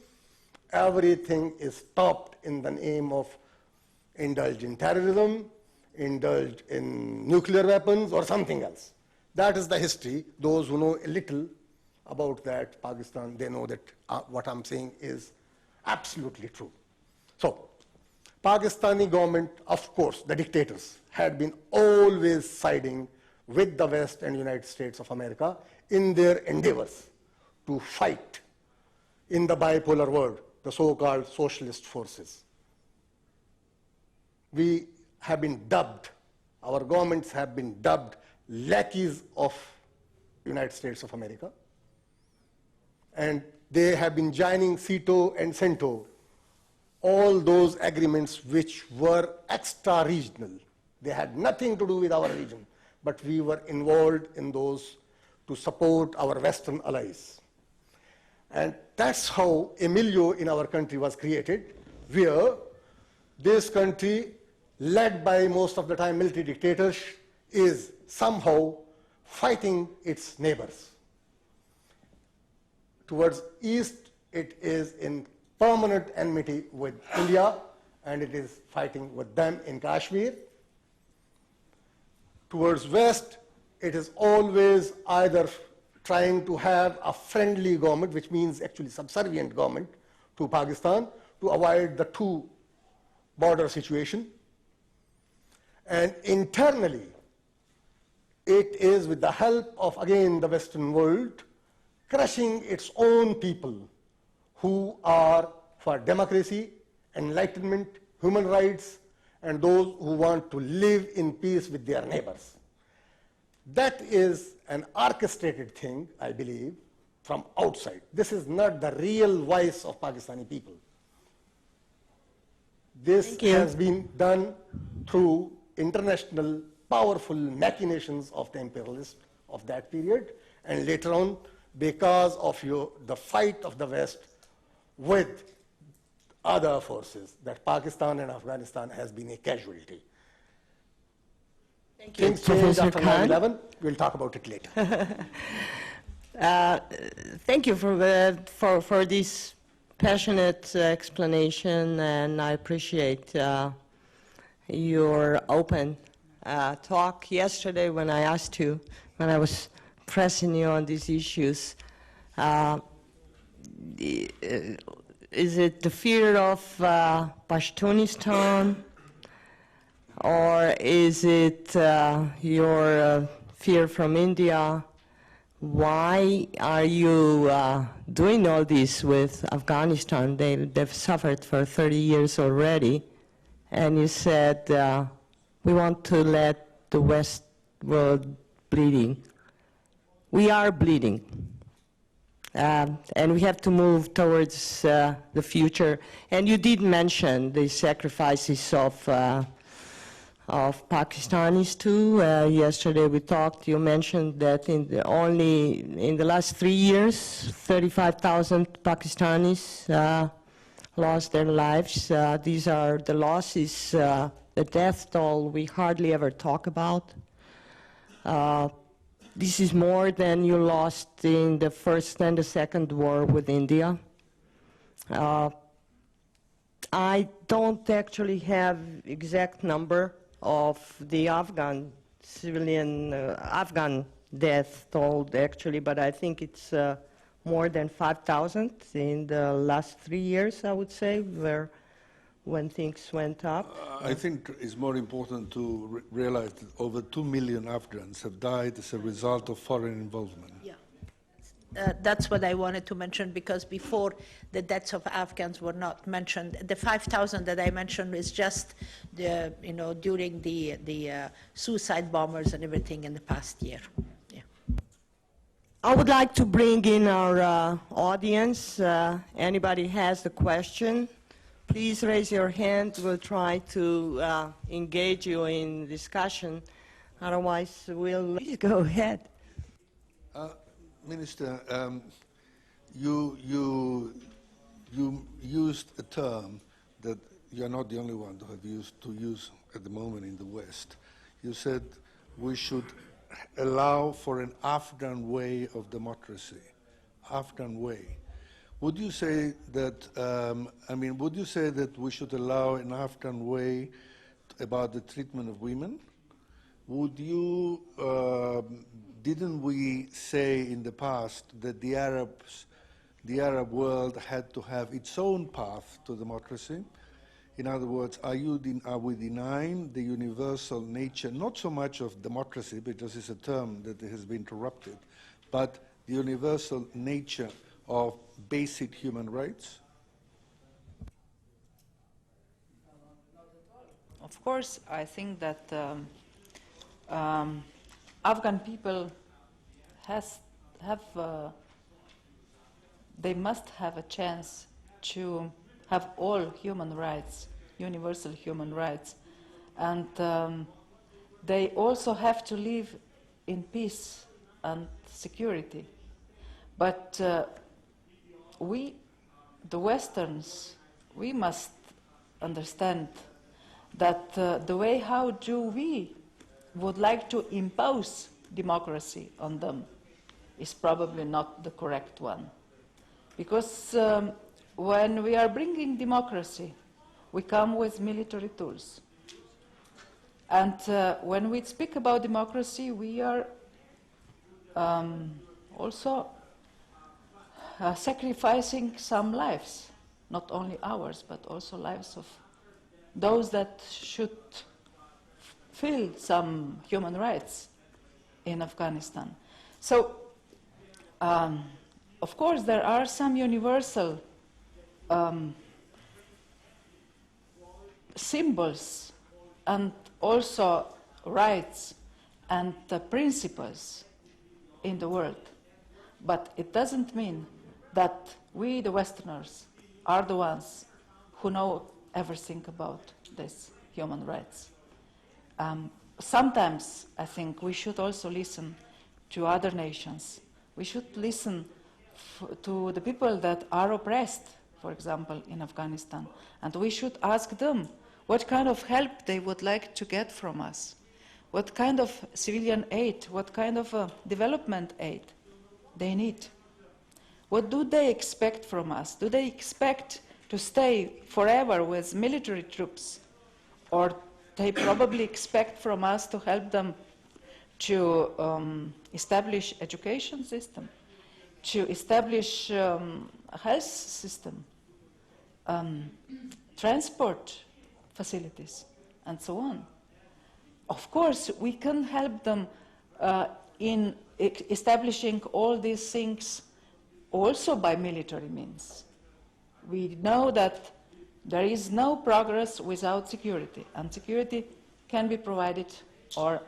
everything is stopped in the name of indulge in terrorism, indulge in nuclear weapons or something else. That is the history. Those who know a little about that, Pakistan, they know that what I'm saying is absolutely true. So, Pakistani government, of course, the dictators, had been always siding with the West and United States of America in their endeavors to fight in the bipolar world, the so-called socialist forces. We have been dubbed, our governments have been dubbed lackeys of United States of America, and they have been joining CETO and CENTO, all those agreements which were extra-regional. They had nothing to do with our region, but we were involved in those to support our Western allies. And that's how a milieu in our country was created, where this country, led by most of the time military dictators, is somehow fighting its neighbors. Towards east, it is in permanent enmity with India, and it is fighting with them in Kashmir. Towards west, it is always either trying to have a friendly government, which means actually subservient government to Pakistan, to avoid the two border situation. And internally, it is with the help of, again, the Western world, crushing its own people who are for democracy, enlightenment, human rights, and those who want to live in peace with their neighbors. That is an orchestrated thing, I believe, from outside. This is not the real voice of Pakistani people. This has been done through international powerful machinations of the imperialists of that period, and later on, because of the fight of the West with other forces, that Pakistan and Afghanistan has been a casualty. Thank you, Things changed Professor after Khan. 9/11. We'll talk about it later. Thank you for this passionate explanation, and I appreciate your open talk yesterday when I asked you, when I was pressing you on these issues. Is it the fear of Pashtunistan, or is it your fear from India? Why are you doing all this with Afghanistan? They've suffered for 30 years already, and you said we want to let the West world bleeding. We are bleeding. And we have to move towards the future. And you did mention the sacrifices of Pakistanis too. Yesterday we talked, you mentioned that only in the last 3 years, 35,000 Pakistanis lost their lives. These are the losses, the death toll we hardly ever talk about. This is more than you lost in the First and the Second War with India. I don't actually have exact number of the Afghan civilian, Afghan death toll actually, but I think it's more than 5,000 in the last 3 years, I would say, when things went up. I think it's more important to realize that over 2 million Afghans have died as a result of foreign involvement. Yeah. That's what I wanted to mention, because before the deaths of Afghans were not mentioned. The 5,000 that I mentioned is just the, during the suicide bombers and everything in the past year. Yeah. I would like to bring in our audience. Anybody has a question, please raise your hand. We'll try to engage you in discussion. Otherwise, please go ahead. Minister, you used a term that you're not the only one to have use at the moment in the West. You said we should allow for an Afghan way of democracy. Afghan way. Would you say that? Would you say that we should allow an Afghan way about the treatment of women? Would you? Didn't we say in the past that the Arab world had to have its own path to democracy? In other words, are we denying the universal nature, not so much of democracy, because it's a term that has been corrupted, but the universal nature of basic human rights? Of course, I think that Afghan people they must have a chance to have all human rights, universal human rights, and they also have to live in peace and security. But we, the Westerns, we must understand that the way how do we would like to impose democracy on them is probably not the correct one. Because when we are bringing democracy, we come with military tools. And when we speak about democracy, we are also sacrificing some lives, not only ours, but also lives of those that should feel some human rights in Afghanistan. So, of course, there are some universal symbols and also rights and principles in the world. But it doesn't mean that we, the Westerners, are the ones who know everything about these human rights. Sometimes I think we should also listen to other nations. We should listen to the people that are oppressed, for example, in Afghanistan, and we should ask them what kind of help they would like to get from us, what kind of civilian aid, what kind of development aid they need. What do they expect from us? Do they expect to stay forever with military troops, or they probably expect from us to help them to establish education system, to establish a health system, transport facilities, and so on. Of course, we can help them in establishing all these things also by military means. We know that there is no progress without security, and security can be provided, or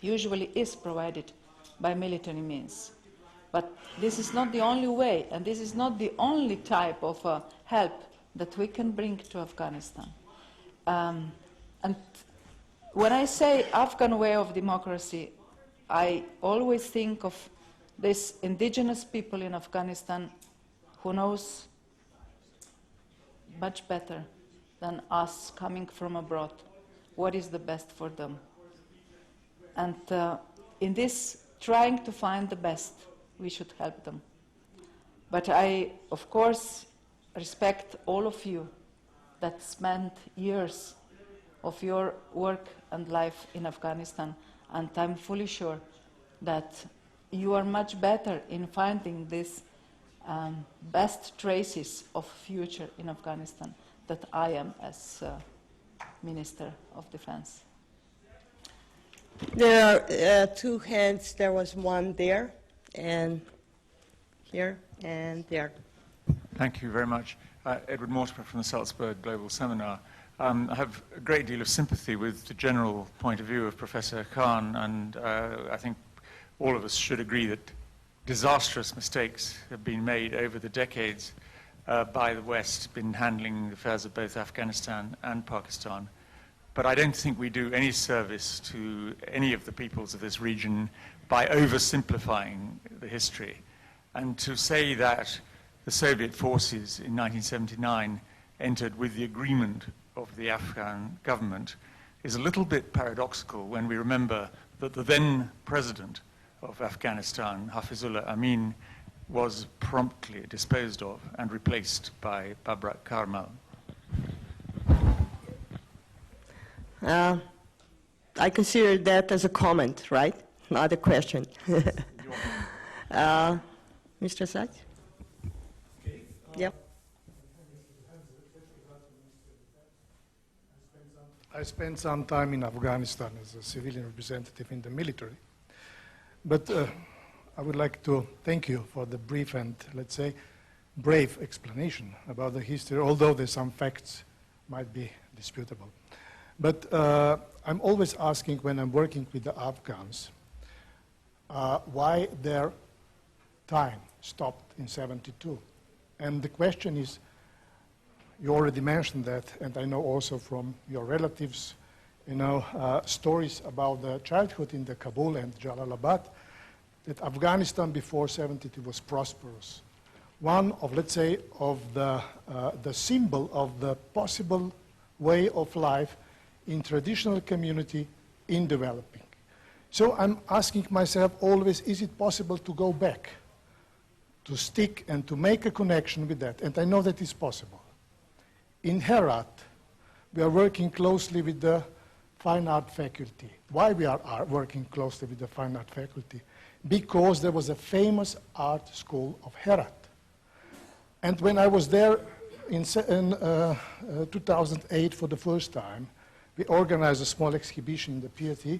usually is provided, by military means. But this is not the only way, and this is not the only type of help that we can bring to Afghanistan. And when I say Afghan way of democracy, I always think of these indigenous people in Afghanistan who knows much better than us coming from abroad what is the best for them. And in this trying to find the best, we should help them. But I, of course, respect all of you that spent years of your work and life in Afghanistan, and I'm fully sure that you are much better in finding these best traces of future in Afghanistan than I am as Minister of Defense. There are two hands. There was one there, and here, and there. Thank you very much. Edward Mortimer from the Salzburg Global Seminar. I have a great deal of sympathy with the general point of view of Professor Khan, and I think all of us should agree that disastrous mistakes have been made over the decades by the West in handling the affairs of both Afghanistan and Pakistan. But I don't think we do any service to any of the peoples of this region by oversimplifying the history. And to say that the Soviet forces in 1979 entered with the agreement of the Afghan government is a little bit paradoxical when we remember that the then president of Afghanistan, Hafizullah Amin, was promptly disposed of and replaced by Babrak Karmal. I consider that as a comment, right? Not a question. Mr. Sachs? Okay. Yep. I spent some time in Afghanistan as a civilian representative in the military. But I would like to thank you for the brief and, let's say, brave explanation about the history, although there's some facts might be disputable. But I'm always asking when I'm working with the Afghans why their time stopped in '72. And the question is, you already mentioned that, and I know also from your relatives, you know, stories about the childhood in the Kabul and Jalalabad, that Afghanistan before '72 was prosperous. One of, let's say, of the symbol of the possible way of life in traditional community in developing. So I'm asking myself always, is it possible to go back, to stick and to make a connection with that? And I know that is possible. In Herat, we are working closely with the fine art faculty. Why we are working closely with the fine art faculty? Because there was a famous art school of Herat. And when I was there in 2008 for the first time, we organized a small exhibition in the PRT.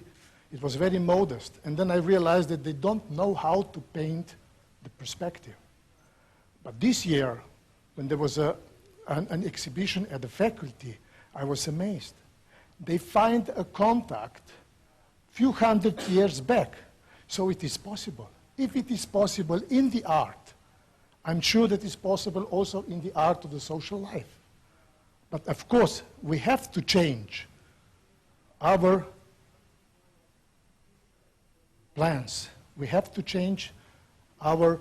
It was very modest. And then I realized that they don't know how to paint the perspective. But this year, when there was an exhibition at the faculty, I was amazed. They find a contact few hundred years back. So it is possible. If it is possible in the art, I'm sure that it's possible also in the art of the social life. But of course, we have to change our plans. We have to change our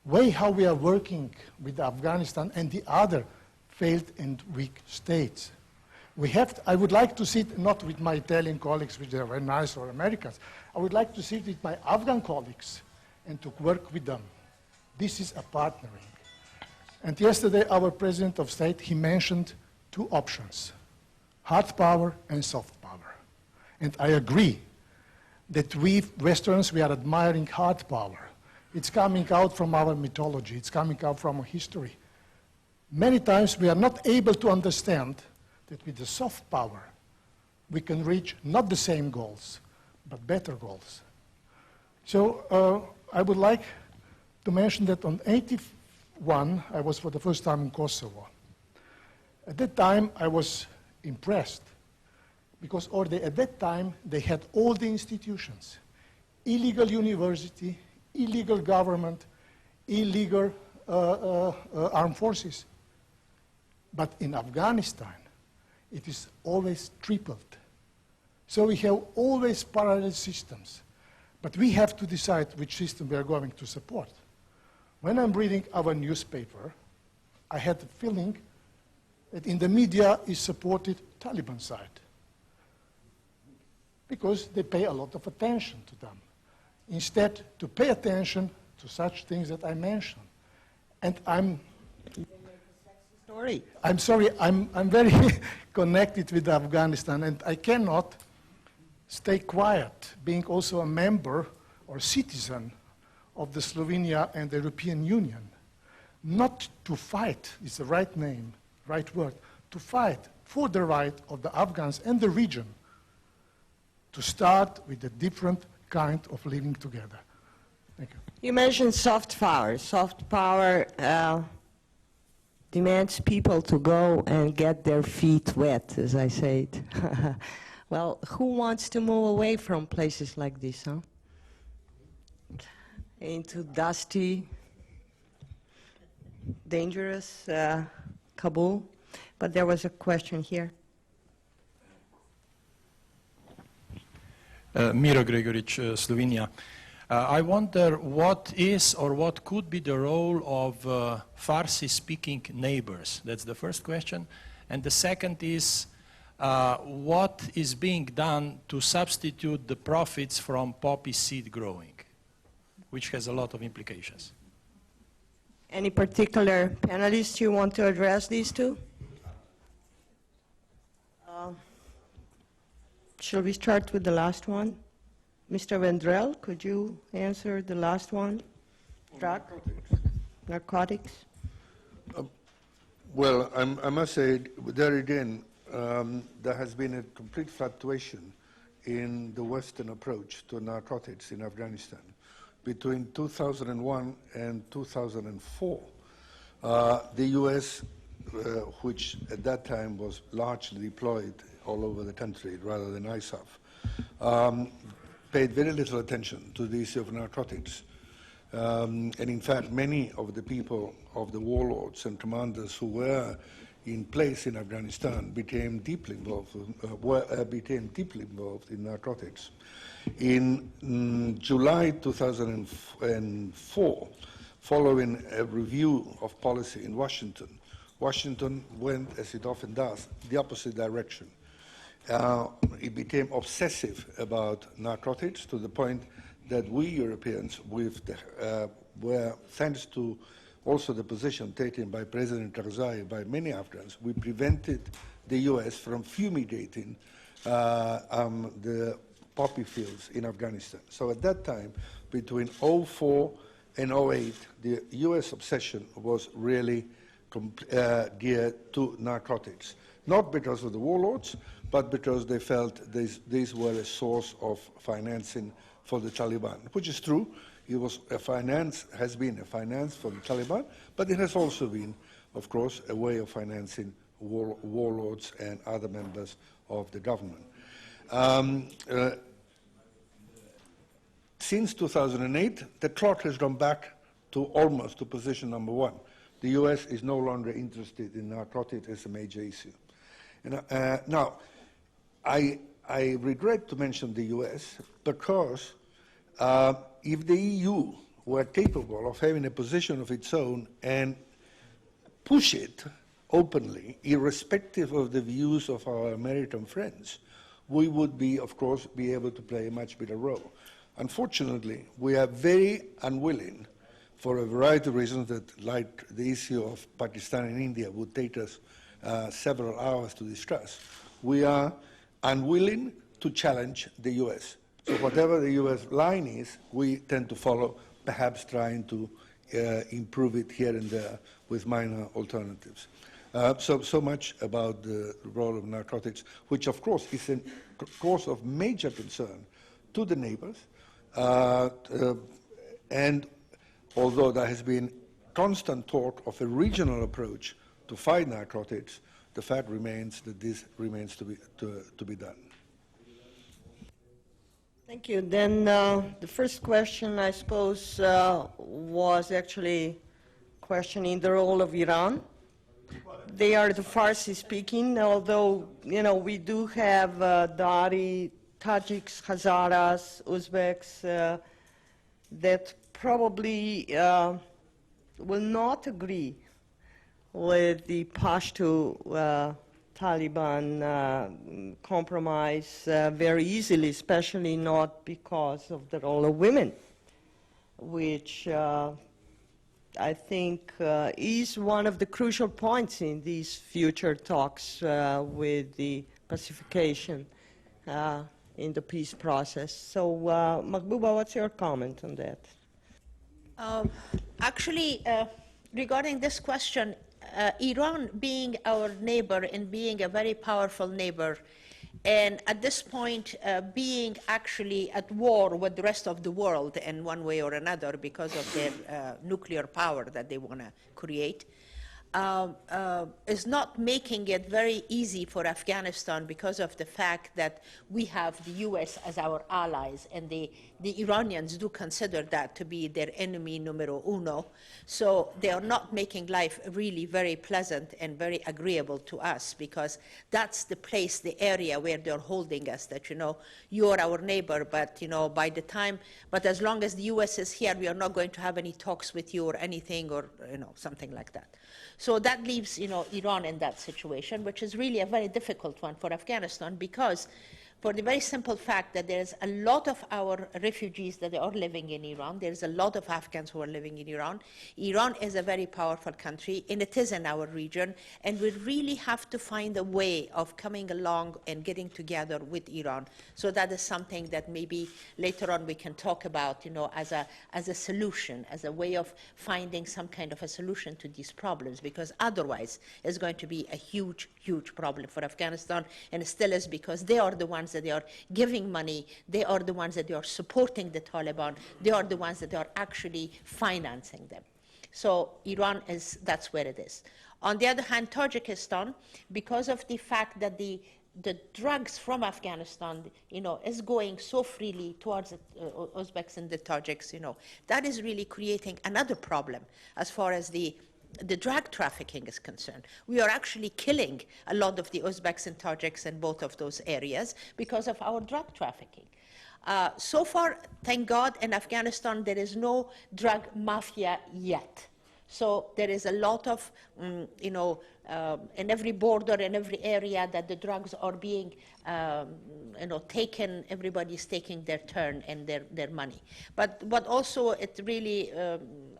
way how we are working with Afghanistan and the other failed and weak states. I would like to sit not with my Italian colleagues, which are very nice, or Americans. I would like to sit with my Afghan colleagues and to work with them. This is a partnering. And yesterday, our President of State, he mentioned two options, hard power and soft power. And I agree that we Westerns, we are admiring hard power. It's coming out from our mythology. It's coming out from our history. Many times we are not able to understand that with the soft power, we can reach not the same goals, but better goals. So I would like to mention that on '81, I was for the first time in Kosovo. At that time, I was impressed because at that time, they had all the institutions, illegal university, illegal government, illegal armed forces. But in Afghanistan, it is always tripled. So we have always parallel systems. But we have to decide which system we are going to support. When I'm reading our newspaper, I had the feeling that in the media is supported Taliban side. Because they pay a lot of attention to them. instead to pay attention to such things that I mentioned. And I'm sorry, I'm very connected with Afghanistan, and I cannot stay quiet, being also a member or citizen of the Slovenia and the European Union. Not to fight is the right name, right word, to fight for the right of the Afghans and the region to start with a different kind of living together. Thank you. You mentioned soft power. Soft power demands people to go and get their feet wet, as I say it. Well, who wants to move away from places like this, huh? Into dusty, dangerous Kabul. But there was a question here. Miro Gregoric, Slovenia. I wonder what is or what could be the role of Farsi-speaking neighbors? That's the first question. And the second is, what is being done to substitute the profits from poppy seed growing, which has a lot of implications? Any particular panelists you want to address these two? Shall we start with the last one? Mr. Vendrell, could you answer the last one? Narcotics? Well, I must say, there again, there has been a complete fluctuation in the Western approach to narcotics in Afghanistan. Between 2001 and 2004, the US, which at that time was largely deployed all over the country rather than ISAF, paid very little attention to the issue of narcotics. And in fact, many of the people, of the warlords and commanders who were in place in Afghanistan became deeply involved in narcotics. In July 2004, following a review of policy in Washington, Washington went, as it often does, the opposite direction. It became obsessive about narcotics to the point that we Europeans, were, thanks to also the position taken by President Karzai, by many Afghans, we prevented the US from fumigating the poppy fields in Afghanistan. So at that time, between 2004 and 2008, the US obsession was really geared to narcotics. Not because of the warlords, but because they felt these were a source of financing for the Taliban, which is true. It was has been a finance for the Taliban, but it has also been, of course, a way of financing warlords and other members of the government. Since 2008, the clock has gone back to almost to position number one. The US is no longer interested in narcotics as a major issue. And, now, I regret to mention the US because if the EU were capable of having a position of its own and push it openly, irrespective of the views of our American friends, we would be, of course, be able to play a much bigger role. Unfortunately, we are very unwilling, for a variety of reasons that, like the issue of Pakistan and India, would take us several hours to discuss. We are unwilling to challenge the US. So whatever the US line is, we tend to follow, perhaps trying to improve it here and there with minor alternatives. So much about the role of narcotics, which of course is a cause of major concern to the neighbors. And although there has been constant talk of a regional approach to fight narcotics, the fact remains that this remains to be done. Thank you. Then the first question, I suppose, was actually questioning the role of Iran. They are the Farsi-speaking, although, you know, we do have Dari, Tajiks, Hazaras, Uzbeks that probably will not agree with the Pashto Taliban compromise very easily, especially not because of the role of women, which I think is one of the crucial points in these future talks with the pacification in the peace process. So, Mahbouba, what's your comment on that? Actually, regarding this question, Iran being our neighbor and being a very powerful neighbor, and at this point being actually at war with the rest of the world in one way or another because of their nuclear power that they want to create, is not making it very easy for Afghanistan because of the fact that we have the US as our allies, and the Iranians do consider that to be their enemy numero uno. So they are not making life really very pleasant and very agreeable to us, because that's the place, the area where they're holding us, that, you know, you're our neighbor, but, you know, by the time, but as long as the US is here, we are not going to have any talks with you or anything, or, you know, something like that. So that leaves, you know, Iran in that situation, which is really a very difficult one for Afghanistan, because for the very simple fact that there's a lot of our refugees that are living in Iran. There's a lot of Afghans who are living in Iran. Iran is a very powerful country, and it is in our region, and we really have to find a way of coming along and getting together with Iran. So that is something that maybe later on we can talk about, you know, as a solution, as a way of finding some kind of a solution to these problems, because otherwise it's going to be a huge, huge problem for Afghanistan, and it still is, because they are the ones that they are giving money, they are the ones that they are supporting the Taliban, they are the ones that they are actually financing them. So Iran is, that's where it is. On the other hand, Tajikistan, because of the fact that the drugs from Afghanistan, you know, is going so freely towards the Uzbeks and the Tajiks, you know, that is really creating another problem as far as the drug trafficking is concerned. We are actually killing a lot of the Uzbeks and Tajiks in both of those areas because of our drug trafficking. So far, thank God, in Afghanistan, there is no drug mafia yet. So there is a lot of, you know, in every border, in every area that the drugs are being, you know, taken, everybody's taking their turn and their money. But what also it really,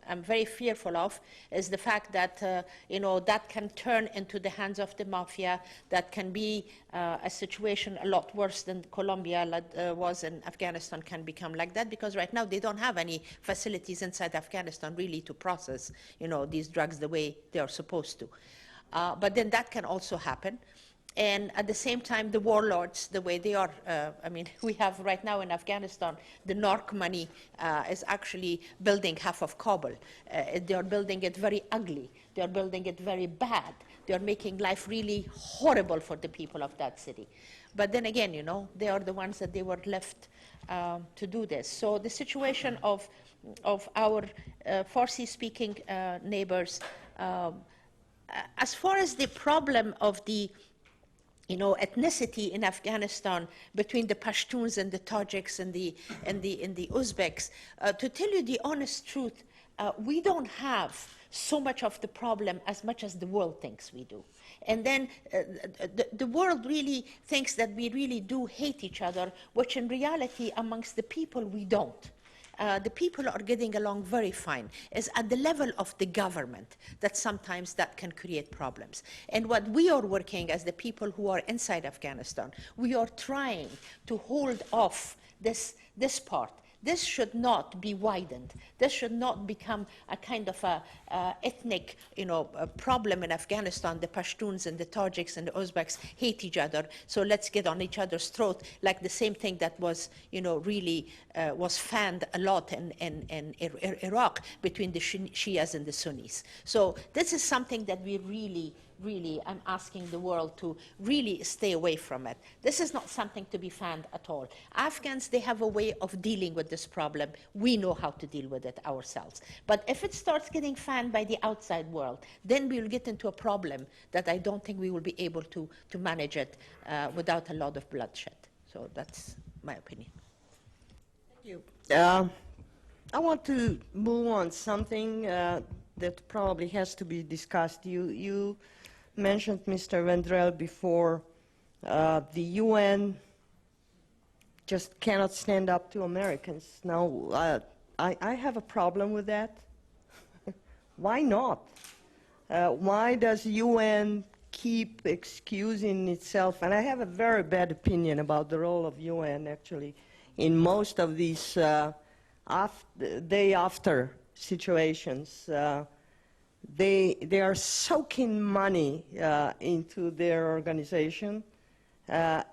I'm very fearful of, is the fact that, you know, that can turn into the hands of the mafia. That can be a situation a lot worse than Colombia was in Afghanistan can become like that, because right now they don't have any facilities inside Afghanistan really to process, you know, these drugs the way they are supposed to. But then that can also happen. And at the same time, the warlords, the way they are, I mean, we have right now in Afghanistan, the NARC money is actually building half of Kabul. They are building it very ugly. They are building it very bad. They are making life really horrible for the people of that city. But then again, you know, they are the ones that they were left to do this. So the situation of our Farsi-speaking neighbors, as far as the problem of the, you know, ethnicity in Afghanistan between the Pashtuns and the Tajiks and the Uzbeks, to tell you the honest truth, we don't have so much of the problem as much as the world thinks we do. And then the world really thinks that we really do hate each other, which in reality amongst the people we don't. The people are getting along very fine. It's at the level of the government that sometimes that can create problems. And what we are working as the people who are inside Afghanistan, we are trying to hold off this part. This should not be widened. This should not become a kind of a ethnic, you know, a problem in Afghanistan. The Pashtuns and the Tajiks and the Uzbeks hate each other, so let's get on each other's throat, like the same thing that was, you know, really was fanned a lot in Iraq between the Shias and the Sunnis. So this is something that we really, I'm asking the world to really stay away from it. This is not something to be fanned at all. Afghans, they have a way of dealing with this problem. We know how to deal with it ourselves. But if it starts getting fanned by the outside world, then we'll get into a problem that I don't think we will be able to manage it without a lot of bloodshed. So that's my opinion. Thank you. I want to move on something that probably has to be discussed. You mentioned Mr. Vendrell before, the UN just cannot stand up to Americans. Now, I have a problem with that. Why not? Why does UN keep excusing itself? And I have a very bad opinion about the role of UN, actually, in most of these day after situations. They are soaking money into their organization,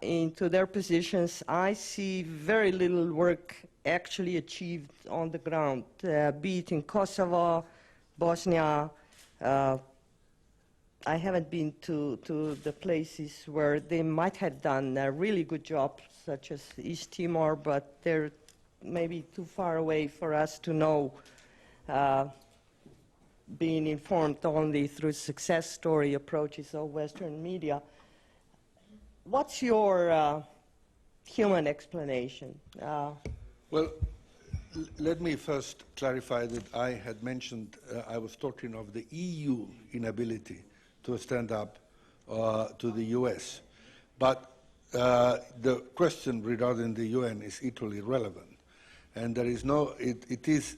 into their positions. I see very little work actually achieved on the ground, be it in Kosovo, Bosnia. I haven't been to the places where they might have done a really good job, such as East Timor, but they're maybe too far away for us to know, being informed only through success story approaches of Western media. What's your human explanation? Well, let me first clarify that I had mentioned, I was talking of the EU inability to stand up to the US. But the question regarding the UN is equally relevant. And there is no, it is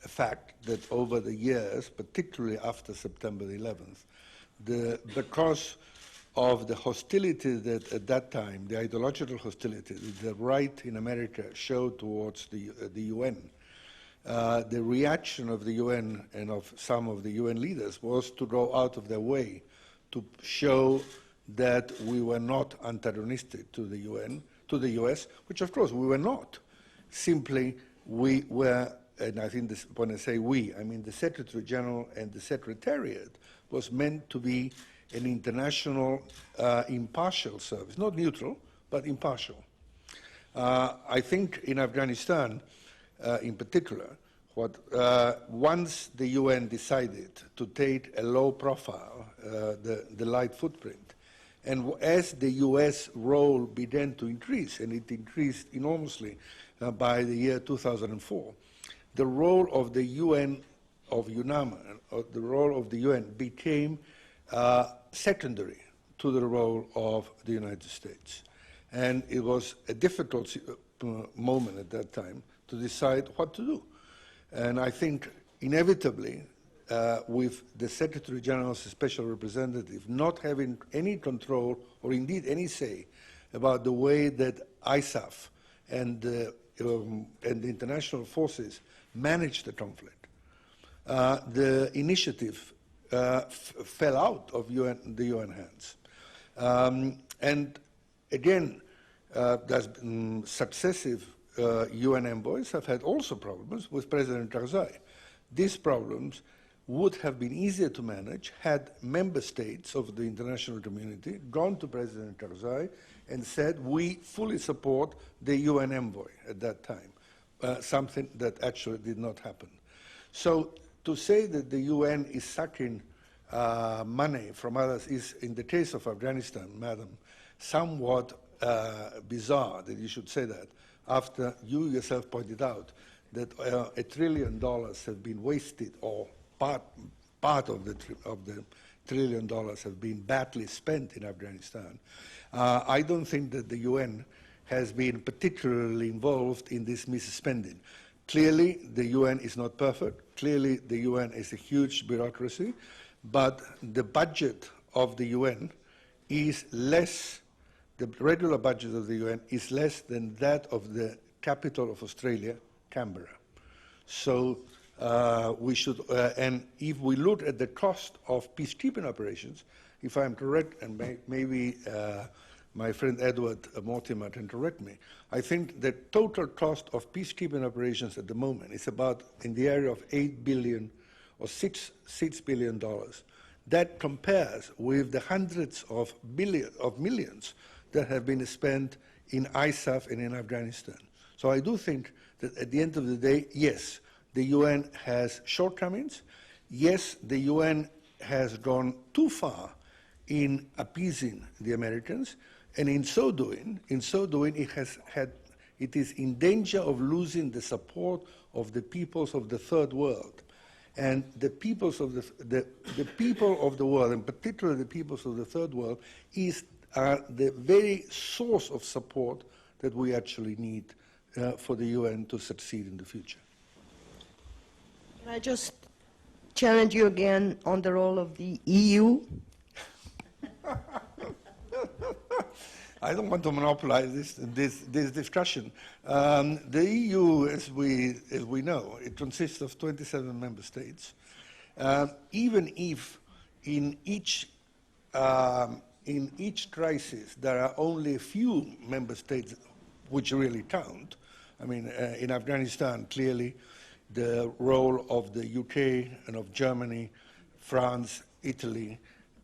a fact that over the years, particularly after September 11th, because of the hostility that at that time, the ideological hostility that the right in America showed towards the UN, the reaction of the UN and of some of the UN leaders was to go out of their way to show that we were not antagonistic to the UN, to the US, which of course we were not. Simply we were, and I think this, when I say we, I mean the Secretary General and the Secretariat was meant to be an international impartial service, not neutral, but impartial. I think in Afghanistan, in particular, once the UN decided to take a low profile, the light footprint, and as the US role began to increase, and it increased enormously by the year 2004, the role of the UN, of UNAMA, the role of the UN became secondary to the role of the United States. And it was a difficult moment at that time to decide what to do. And I think inevitably, with the Secretary General's special representative not having any control or indeed any say about the way that ISAF and the international forces managed the conflict, the initiative fell out of the UN hands. And again, there's been successive UN envoys have had also problems with President Karzai. These problems would have been easier to manage had member states of the international community gone to President Karzai and said, we fully support the UN envoy at that time, something that actually did not happen. So to say that the UN is sucking money from others is, in the case of Afghanistan, madam, somewhat bizarre that you should say that, after you yourself pointed out that $1 trillion have been wasted, or part of the $1 trillion have been badly spent in Afghanistan. I don't think that the UN has been particularly involved in this misspending. Clearly, the UN is not perfect. Clearly, the UN is a huge bureaucracy, but the budget of the UN is less, the regular budget of the UN is less than that of the capital of Australia, Canberra. So we should, and if we look at the cost of peacekeeping operations, if I'm correct, and maybe my friend Edward Mortimer can correct me, I think the total cost of peacekeeping operations at the moment is about in the area of $8 billion or $6 billion. That compares with the hundreds of millions that have been spent in ISAF and in Afghanistan. So I do think that at the end of the day, yes, the UN has shortcomings. Yes, the UN has gone too far in appeasing the Americans, and in so doing, it is in danger of losing the support of the peoples of the third world. And the peoples of the people of the world, and particularly the peoples of the third world, are the very source of support that we actually need for the UN to succeed in the future. Can I just challenge you again on the role of the EU? I don't want to monopolize this discussion. The EU, as we know, it consists of 27 member states. Even if in each crisis there are only a few member states which really count. I mean, in Afghanistan, clearly the role of the UK and of Germany, France, Italy,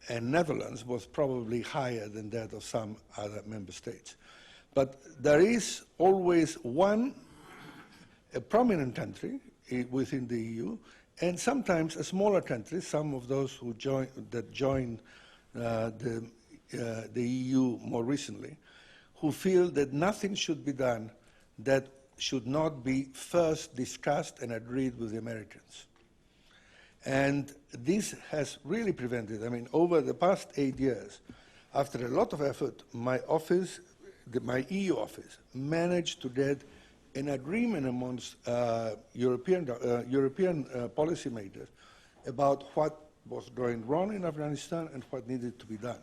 and Netherlands was probably higher than that of some other member states. But there is always a prominent country within the EU, and sometimes a smaller country, some of those that joined the EU more recently, who feel that nothing should be done that should not be first discussed and agreed with the Americans. And this has really prevented, I mean, over the past 8 years, after a lot of effort, my office, my EU office, managed to get an agreement amongst European policymakers about what was going wrong in Afghanistan and what needed to be done.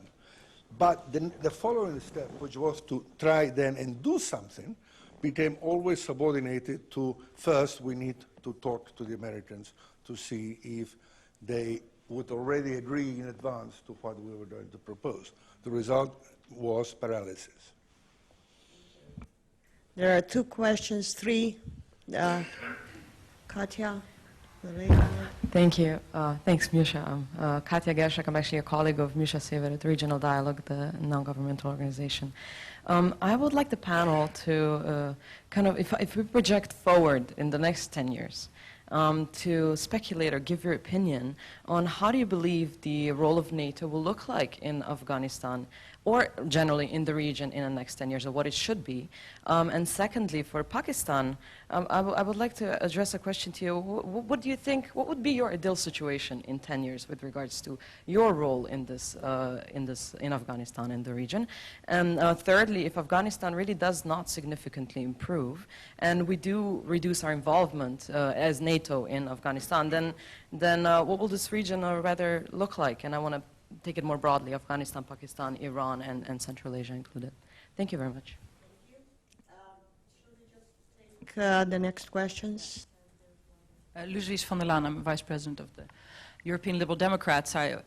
But the following step, which was to try then and do something, became always subordinated to, first we need to talk to the Americans to see if they would already agree in advance to what we were going to propose. The result was paralysis. There are 2 questions, 3. Katya, the lady. Thank you. Thanks, Musha. Katya Gershak. I'm actually a colleague of Musha Sever at Regional Dialogue, the non-governmental organization. I would like the panel to kind of, if we project forward in the next 10 years, to speculate or give your opinion on how do you believe the role of NATO will look like in Afghanistan or generally in the region in the next 10 years, or what it should be. And secondly, for Pakistan, I would like to address a question to you. What do you think, what would be your ideal situation in 10 years with regards to your role in in Afghanistan and the region? And thirdly, if Afghanistan really does not significantly improve, and we do reduce our involvement as NATO in Afghanistan, then what will this region rather look like? And I want to take it more broadly, Afghanistan, Pakistan, Iran, and Central Asia included. Thank you very much. Should we just take the next questions? Lucies van der Laan, I'm Vice President of the European Liberal Democrats. I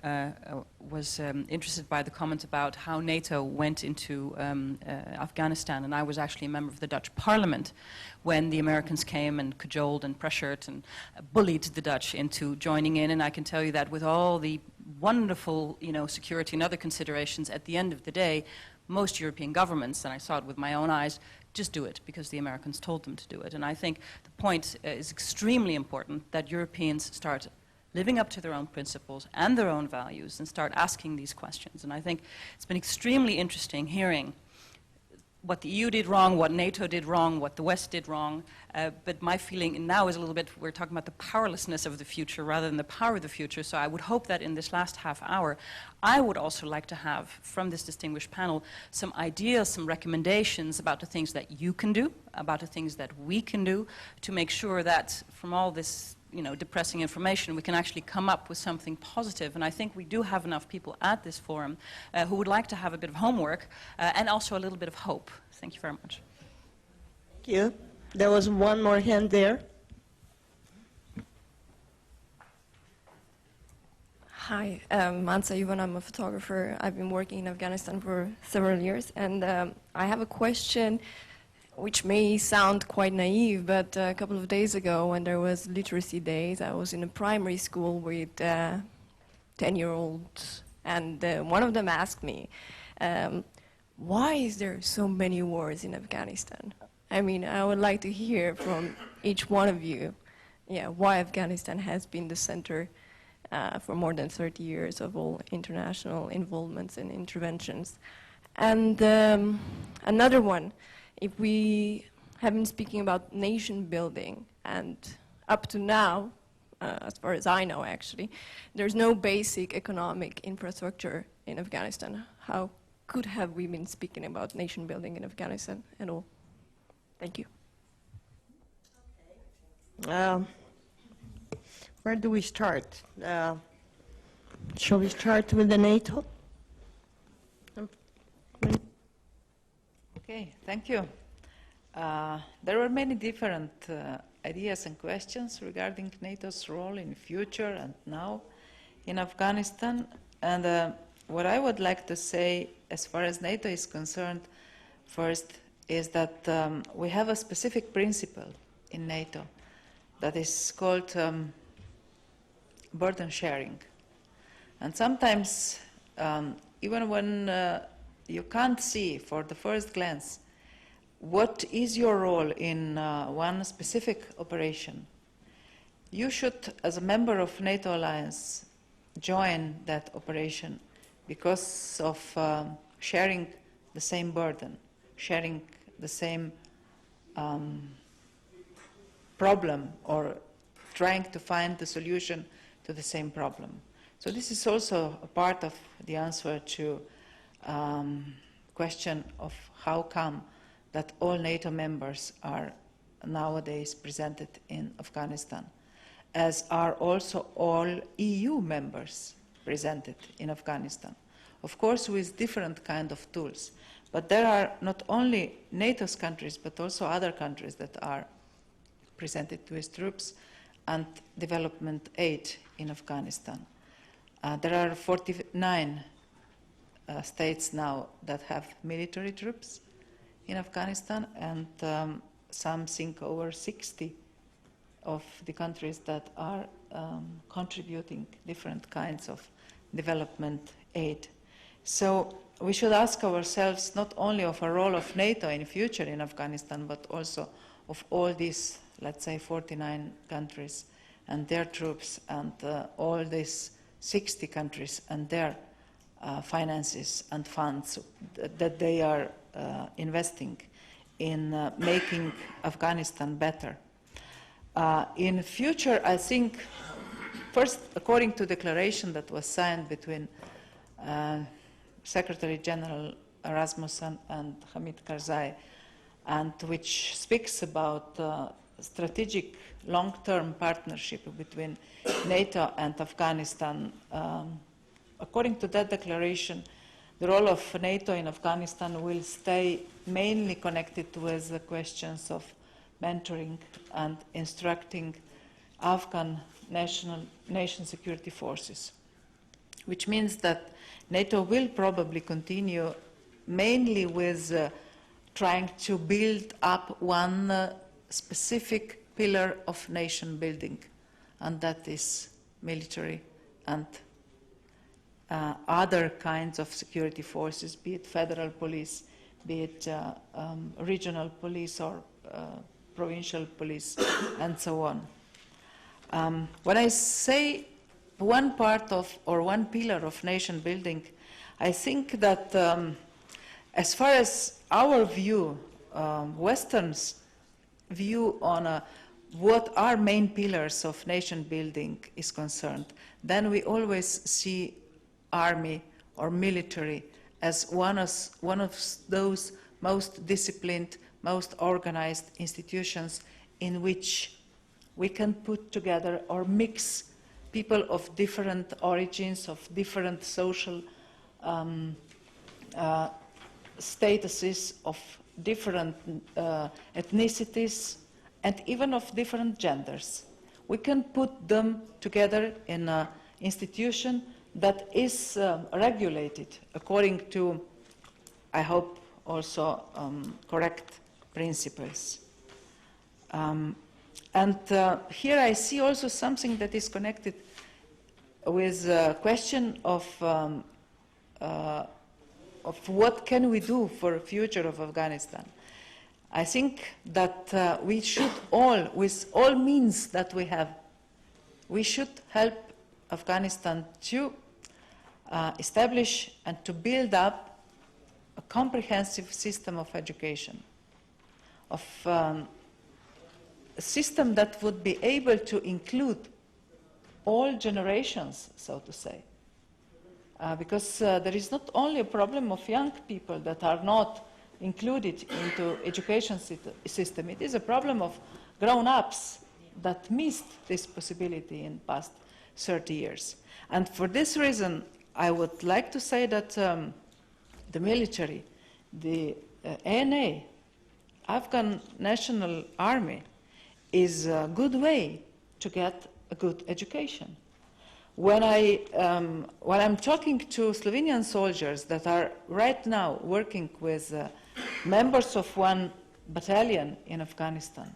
was interested by the comment about how NATO went into Afghanistan, and I was actually a member of the Dutch Parliament when the Americans came and cajoled and pressured and bullied the Dutch into joining in, and I can tell you that with all the wonderful, security and other considerations, at the end of the day, most European governments, and I saw it with my own eyes, just do it because the Americans told them to do it. And I think the point is extremely important that Europeans start living up to their own principles and their own values and start asking these questions. And I think it's been extremely interesting hearing what the EU did wrong, what NATO did wrong, what the West did wrong. But my feeling now is a little bit, we're talking about the powerlessness of the future rather than the power of the future. So I would hope that in this last half hour, I would also like to have, from this distinguished panel, some ideas, some recommendations about the things that you can do, about the things that we can do, to make sure that from all this depressing information, we can actually come up with something positive. And I think we do have enough people at this forum who would like to have a bit of homework and also a little bit of hope. Thank you very much. Thank you. There was one more hand there. Hi, Mansa Yuvan, I'm a photographer. I've been working in Afghanistan for several years, and I have a question which may sound quite naive, but a couple of days ago when there was literacy days, I was in a primary school with 10-year-olds, and one of them asked me, why is there so many wars in Afghanistan? I mean, I would like to hear from each one of you, why Afghanistan has been the center for more than 30 years of all international involvements and interventions. And another one, if we have been speaking about nation building, and up to now, as far as I know actually. There's no basic economic infrastructure in Afghanistan. How could have we been speaking about nation building in Afghanistan at all? Thank you. Where do we start? Shall we start with the NATO? Okay, thank you. There were many different ideas and questions regarding NATO's role in the future and now in Afghanistan. And what I would like to say, as far as NATO is concerned, first is that we have a specific principle in NATO that is called burden sharing. And sometimes, even when you can't see for the first glance what is your role in one specific operation, you should, as a member of NATO alliance, join that operation because of sharing the same burden, sharing the same problem, or trying to find the solution to the same problem. So this is also a part of the answer to question of how come that all NATO members are nowadays presented in Afghanistan, as are also all EU members presented in Afghanistan. Of course, with different kind of tools. But there are not only NATO's countries, but also other countries that are presented with troops and development aid in Afghanistan. There are 49 states now that have military troops in Afghanistan, and something over 60 of the countries that are contributing different kinds of development aid. So we should ask ourselves not only of a role of NATO in the future in Afghanistan, but also of all these, let's say, 49 countries and their troops, and all these 60 countries and their finances and funds that they are investing in making Afghanistan better. In future, I think, first, according to the declaration that was signed between Secretary General Rasmussen and Hamid Karzai, and which speaks about strategic long-term partnership between NATO and Afghanistan. According to that declaration, the role of NATO in Afghanistan will stay mainly connected with the questions of mentoring and instructing Afghan nation security forces, which means that NATO will probably continue mainly with trying to build up one specific pillar of nation building, and that is military and other kinds of security forces, be it federal police, be it regional police or provincial police, and so on. When I say one part of, or one pillar of nation building, I think that as far as our view, Western's view on what are main pillars of nation building is concerned, then we always see army or military as one of those most disciplined, most organized institutions in which we can put together or mix people of different origins, of different social statuses, of different ethnicities, and even of different genders. We can put them together in an institution that is regulated according to, I hope, also correct principles. And here I see also something that is connected with the question of what can we do for the future of Afghanistan. I think that we should all, with all means that we have, we should help Afghanistan to establish and to build up a comprehensive system of education, of a system that would be able to include all generations, so to say. Because there is not only a problem of young people that are not included into education system, it is a problem of grown-ups that missed this possibility in past 30 years. And for this reason, I would like to say that the military, the ANA, Afghan National Army, is a good way to get a good education. When I'm talking to Slovenian soldiers that are right now working with members of one battalion in Afghanistan,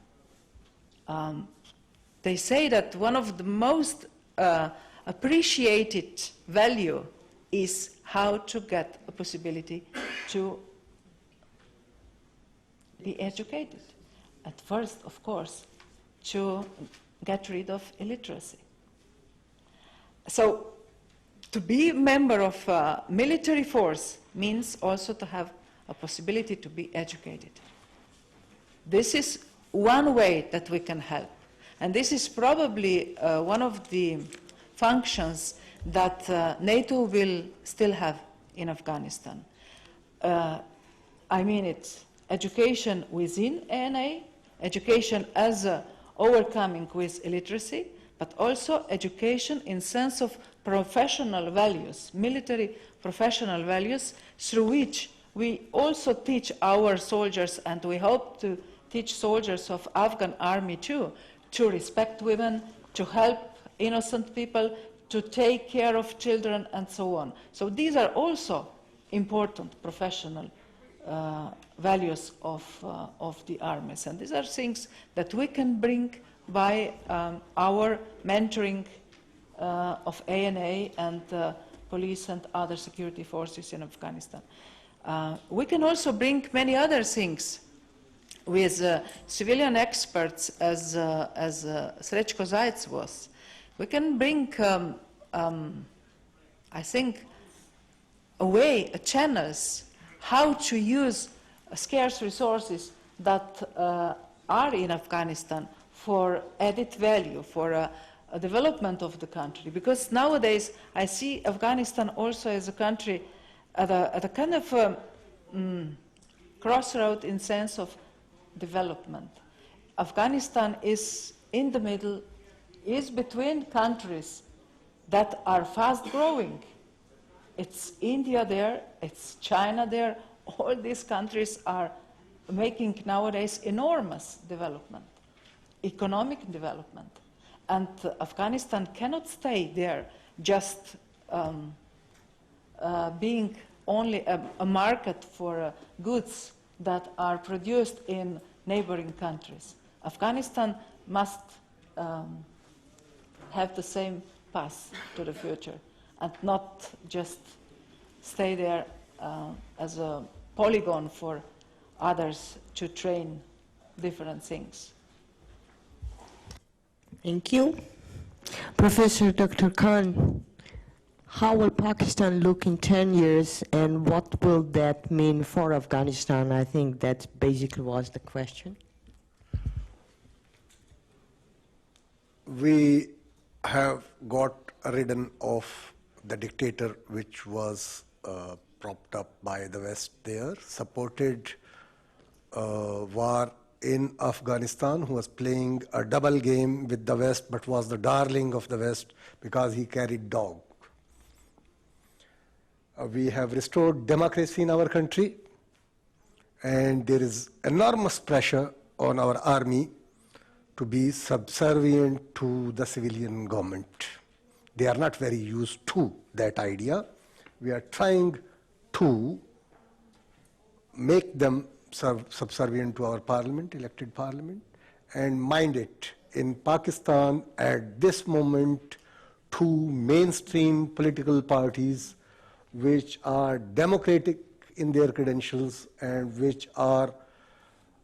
they say that one of the most appreciated value is how to get a possibility to be educated. At first, of course, to get rid of illiteracy. So, to be a member of a military force means also to have a possibility to be educated. This is one way that we can help. And this is probably one of the functions that NATO will still have in Afghanistan. I mean it's education within ANA, education as overcoming with illiteracy, but also education in sense of professional values, military professional values, through which we also teach our soldiers, and we hope to teach soldiers of Afghan army too, to respect women, to help innocent people, to take care of children, and so on. So these are also important professional values of the armies. And these are things that we can bring by our mentoring of ANA and police and other security forces in Afghanistan. We can also bring many other things with civilian experts, as Srečko Zajec was. We can bring, I think, channels how to use scarce resources that are in Afghanistan for added value, for a development of the country. Because nowadays I see Afghanistan also as a country at a kind of crossroad in sense of development. Afghanistan is in the middle, is between countries that are fast growing. It's India there, it's China there. All these countries are making nowadays enormous development, economic development. And Afghanistan cannot stay there just being only a market for goods that are produced in neighboring countries. Afghanistan must have the same path to the future and not just stay there as a polygon for others to train different things. Thank you. Professor Dr. Khan, how will Pakistan look in 10 years and what will that mean for Afghanistan? I think that basically was the question. We have got ridden of the dictator which was propped up by the West there, supported war in Afghanistan, who was playing a double game with the West but was the darling of the West because he carried dog. We have restored democracy in our country, and there is enormous pressure on our army to be subservient to the civilian government. They are not very used to that idea. We are trying to make them subservient to our parliament, elected parliament, and mind it, in Pakistan at this moment, two mainstream political parties which are democratic in their credentials and which are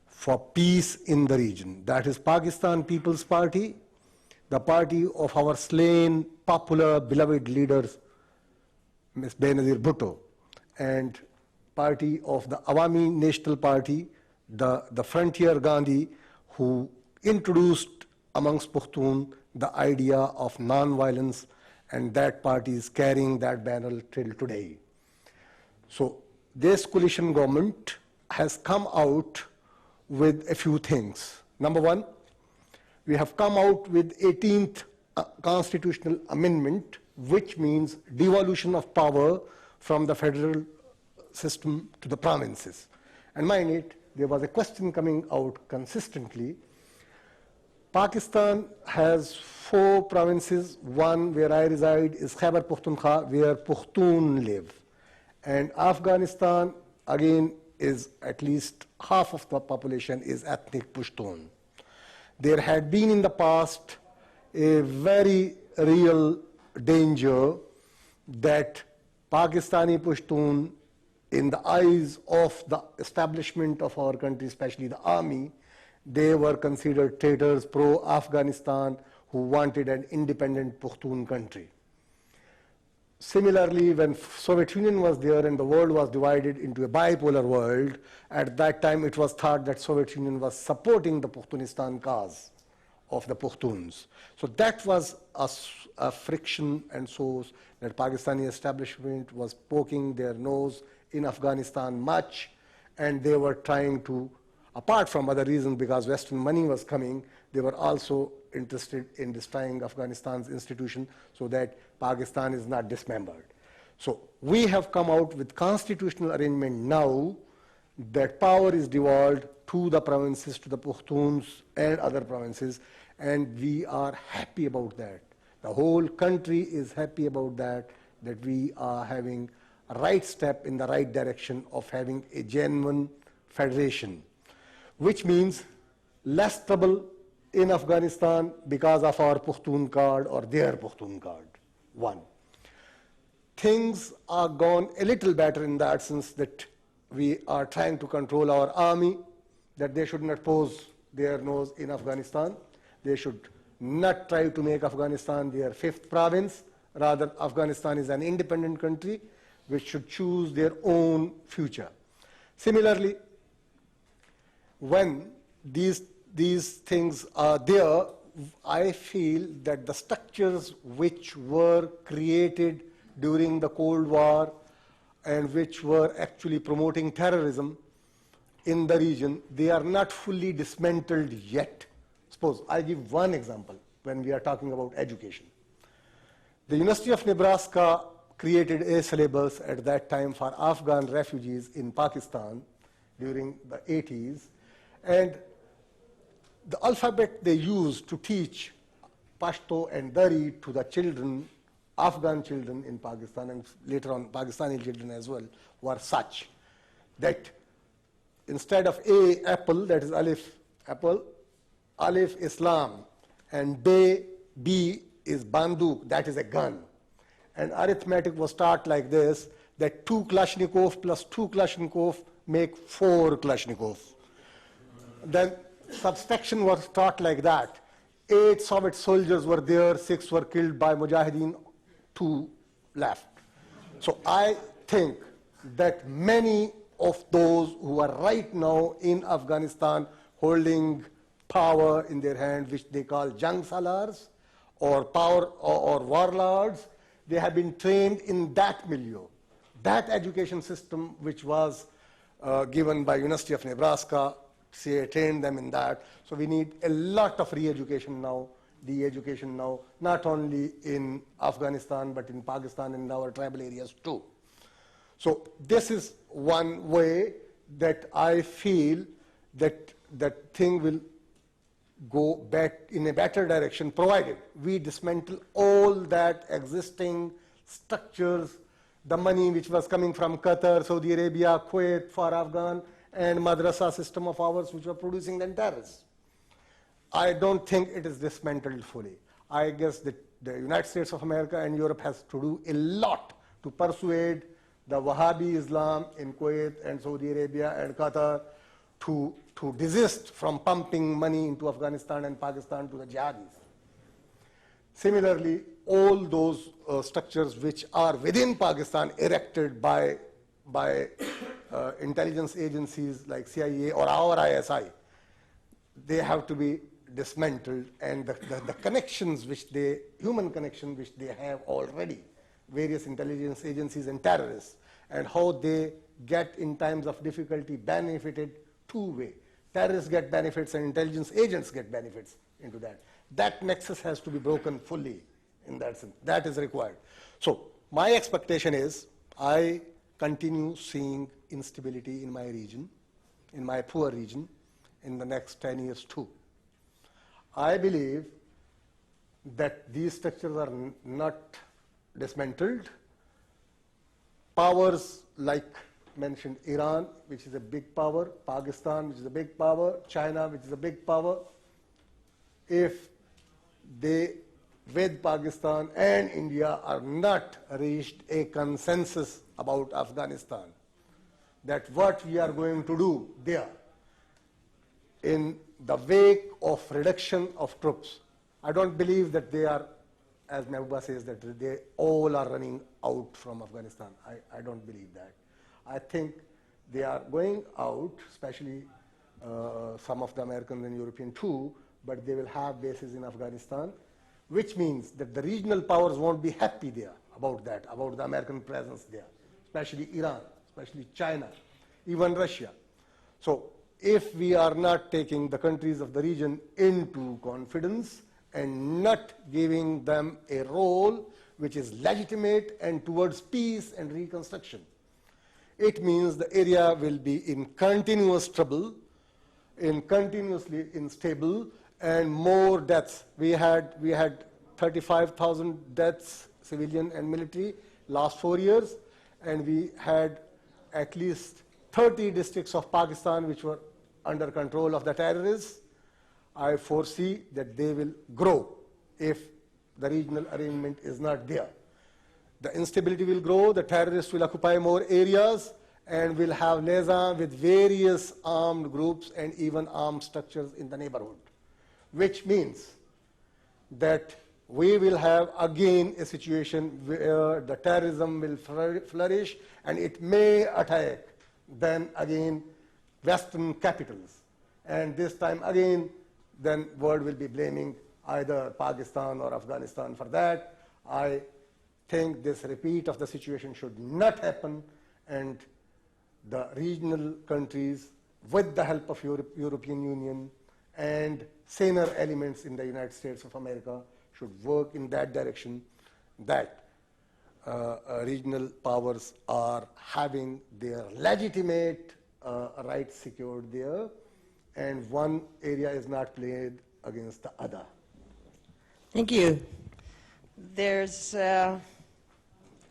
for peace in the region. That is Pakistan People's Party, the party of our slain, popular, beloved leaders, Ms. Benazir Bhutto, and party of the Awami National Party, the frontier Gandhi, who introduced amongst Pushtun the idea of non-violence, and that party is carrying that banner till today. So this coalition government has come out with a few things. Number one, we have come out with 18th constitutional amendment, which means devolution of power from the federal system to the provinces. And mind it, there was a question coming out consistently. Pakistan has 4 provinces. One where I reside is Khyber Pakhtunkhwa, where Pushtun live. And Afghanistan, again, is at least half of the population is ethnic Pushtun. There had been in the past a very real danger that Pakistani Pushtun, in the eyes of the establishment of our country, especially the army, they were considered traitors pro-Afghanistan who wanted an independent Pushtun country. Similarly, when Soviet Union was there and the world was divided into a bipolar world, at that time it was thought that Soviet Union was supporting the Pushtunistan cause of the Pushtuns. So that was a friction and source that Pakistani establishment was poking their nose in Afghanistan much, and they were trying to, apart from other reasons, because Western money was coming, they were also interested in destroying Afghanistan's institution so that Pakistan is not dismembered. So we have come out with constitutional arrangement now that power is devolved to the provinces, to the Pushtuns and other provinces, and we are happy about that. The whole country is happy about that, that we are having a right step in the right direction of having a genuine federation, which means less trouble in Afghanistan because of our Pushtun card or their Pushtun card. One. Things are gone a little better in that sense that we are trying to control our army, that they should not pose their nose in Afghanistan. They should not try to make Afghanistan their 5th province. Rather, Afghanistan is an independent country which should choose their own future. Similarly, when these things are there, I feel that the structures which were created during the Cold War and which were actually promoting terrorism in the region, they are not fully dismantled yet. Suppose I give one example when we are talking about education. The University of Nebraska created a syllabus at that time for Afghan refugees in Pakistan during the 80s, and the alphabet they used to teach Pashto and Dari to the children, Afghan children in Pakistan, and later on Pakistani children as well, were such that instead of A, apple, that is Alif, apple, Alif, Islam, and B is banduk, that is a gun. And arithmetic was taught like this, that 2 Kalashnikov plus 2 Kalashnikov make 4 Kalashnikov. Then subtraction was taught like that. 8 Soviet soldiers were there, 6 were killed by Mujahideen, 2 left. So I think that many of those who are right now in Afghanistan holding power in their hand, which they call jang salars or power or warlords, they have been trained in that milieu. That education system which was given by University of Nebraska, trained them in that. So we need a lot of re-education now, de-education now, not only in Afghanistan, but in Pakistan and our tribal areas too. So this is one way that I feel that that thing will go back in a better direction, provided we dismantle all that existing structures, the money which was coming from Qatar, Saudi Arabia, Kuwait for Afghan, and madrasa system of ours which were producing the terrorists. I don't think it is dismantled fully. I guess that the United States of America and Europe has to do a lot to persuade the Wahhabi Islam in Kuwait and Saudi Arabia and Qatar to desist from pumping money into Afghanistan and Pakistan to the jihadis. Similarly, all those structures which are within Pakistan erected by intelligence agencies like CIA or our ISI, they have to be dismantled, and the connections which they, human connection which they have already, various intelligence agencies and terrorists, and how they get in times of difficulty benefited two-way. Terrorists get benefits and intelligence agents get benefits into that. That nexus has to be broken fully in that sense. That is required. So my expectation is I continue seeing instability in my region, in my poor region, in the next 10 years too. I believe that these structures are not dismantled. Powers like mentioned Iran, which is a big power, Pakistan, which is a big power, China, which is a big power, if they, with Pakistan and India, are not reached a consensus about Afghanistan, that what we are going to do there in the wake of reduction of troops. I don't believe that they are, as Mehbooba says, that they all are running out from Afghanistan. I don't believe that. I think they are going out, especially some of the Americans and European too, but they will have bases in Afghanistan, which means that the regional powers won't be happy there about that, about the American presence there, especially Iran, especially China, even Russia. So if we are not taking the countries of the region into confidence and not giving them a role which is legitimate and towards peace and reconstruction, it means the area will be in continuous trouble, in continuously unstable, and more deaths. We had 35,000 deaths, civilian and military, last 4 years, and we had at least 30 districts of Pakistan which were under control of the terrorists. I foresee that they will grow if the regional arrangement is not there. The instability will grow, the terrorists will occupy more areas, and will have liaison with various armed groups and even armed structures in the neighborhood, which means that we will have again a situation where the terrorism will flourish and it may attack then again Western capitals. And this time again, then world will be blaming either Pakistan or Afghanistan for that. I think this repeat of the situation should not happen, and the regional countries, with the help of European Union and saner elements in the United States of America, should work in that direction, that regional powers are having their legitimate rights secured there, and one area is not played against the other. Thank you. There's a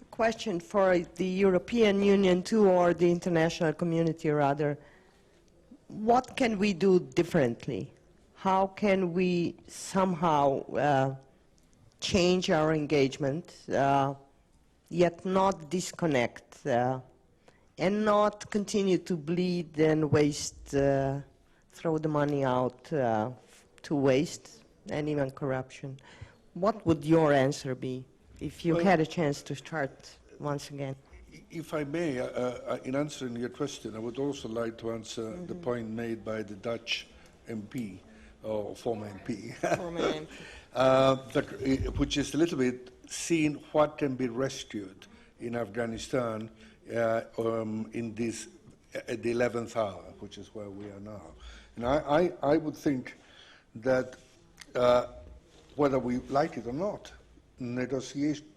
question for the European Union too, or the international community rather. What can we do differently? How can we somehow change our engagement, yet not disconnect, and not continue to bleed and waste, throw the money out to waste and even corruption? What would your answer be if you had a chance to start once again? If I may, in answering your question, I would also like to answer the point made by the Dutch MP, or former MP, which is a little bit seeing what can be rescued in Afghanistan in this, at the 11th hour, which is where we are now. And I would think that whether we like it or not,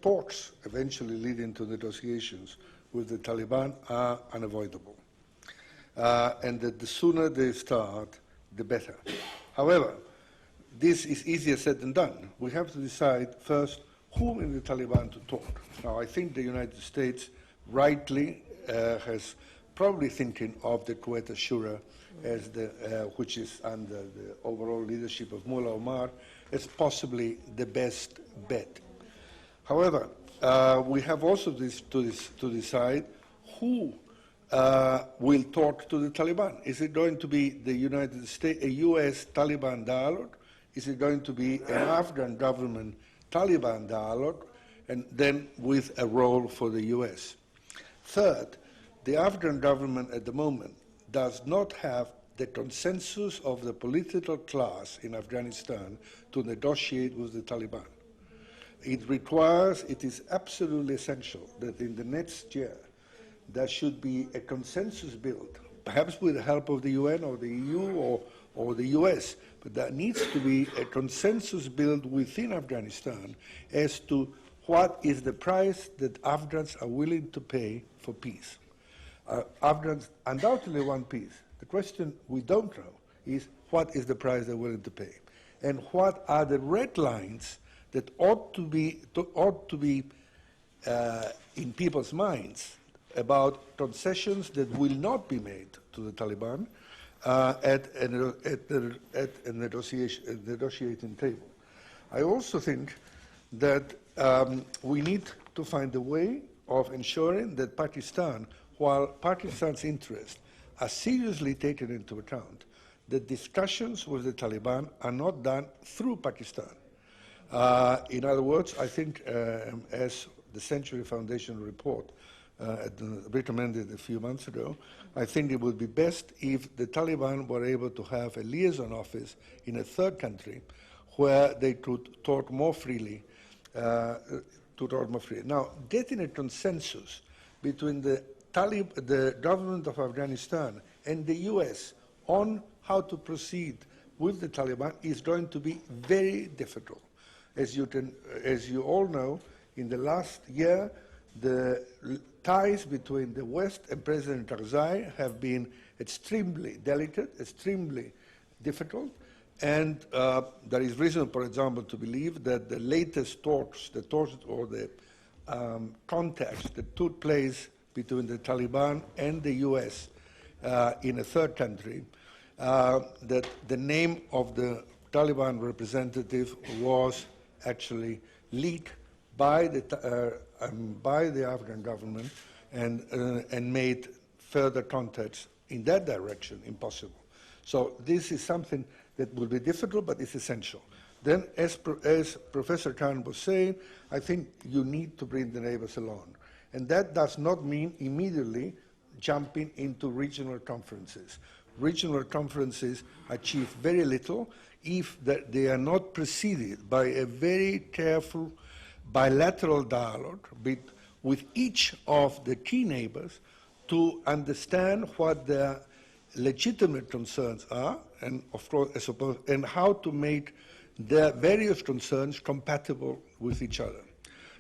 talks eventually leading to negotiations with the Taliban are unavoidable. And that the sooner they start, the better. However, this is easier said than done. We have to decide first whom in the Taliban to talk. Now, I think the United States rightly has probably thinking of the Quetta Shura as the, which is under the overall leadership of Mullah Omar, as possibly the best bet. However, we have also to decide who will talk to the Taliban. Is it going to be the United States, a U.S. Taliban dialogue? Is it going to be an Afghan government Taliban dialogue, and then with a role for the U.S.? Third, the Afghan government at the moment does not have the consensus of the political class in Afghanistan to negotiate with the Taliban. It is absolutely essential that in the next year there should be a consensus built, perhaps with the help of the UN or the EU or the US, but there needs to be a consensus built within Afghanistan as to what is the price that Afghans are willing to pay for peace. Afghans undoubtedly want peace. The question we don't know is what is the price they're willing to pay, and what are the red lines that ought to be in people's minds about concessions that will not be made to the Taliban at a negotiating table. I also think that we need to find a way of ensuring that Pakistan, while Pakistan's interests are seriously taken into account, that discussions with the Taliban are not done through Pakistan. In other words, I think, as the Century Foundation report recommended a few months ago, I think it would be best if the Taliban were able to have a liaison office in a third country where they could talk more freely. Now, getting a consensus between the government of Afghanistan and the US on how to proceed with the Taliban is going to be very difficult. As you all know, in the last year, the ties between the West and President Karzai have been extremely delicate, extremely difficult, and there is reason, for example, to believe that the latest talks or the contacts that took place between the Taliban and the US in a third country, that the name of the Taliban representative was actually leaked by the Afghan government and made further contacts in that direction impossible. So this is something that will be difficult, but it's essential. Then, as Professor Khan was saying, I think you need to bring the neighbors along. And that does not mean immediately jumping into regional conferences. Regional conferences achieve very little if they are not preceded by a very careful bilateral dialogue with each of the key neighbors to understand what their legitimate concerns are, and of course, and how to make their various concerns compatible with each other.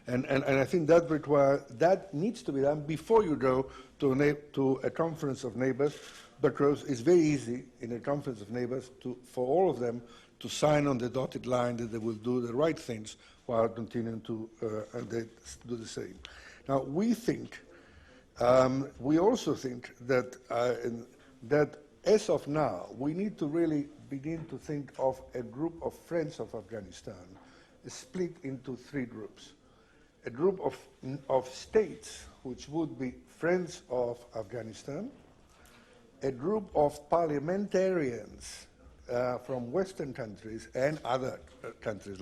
And I think that needs to be done before you go to a conference of neighbors, because it's very easy in a conference of neighbors for all of them to sign on the dotted line that they will do the right things while continuing to do the same. Now, we also think that as of now, we need to really begin to think of a group of friends of Afghanistan split into three groups. A group of states which would be friends of Afghanistan, a group of parliamentarians from Western countries and other countries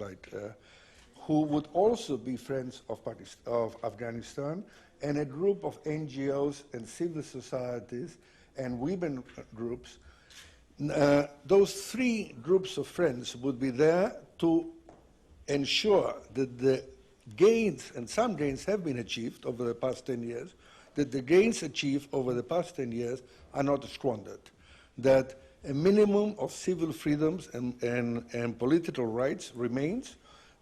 who would also be friends of Afghanistan, and a group of NGOs and civil societies and women groups. Those three groups of friends would be there to ensure that the gains, and some gains have been achieved over the past 10 years, that the gains achieved over the past 10 years are not squandered, that a minimum of civil freedoms and political rights remains,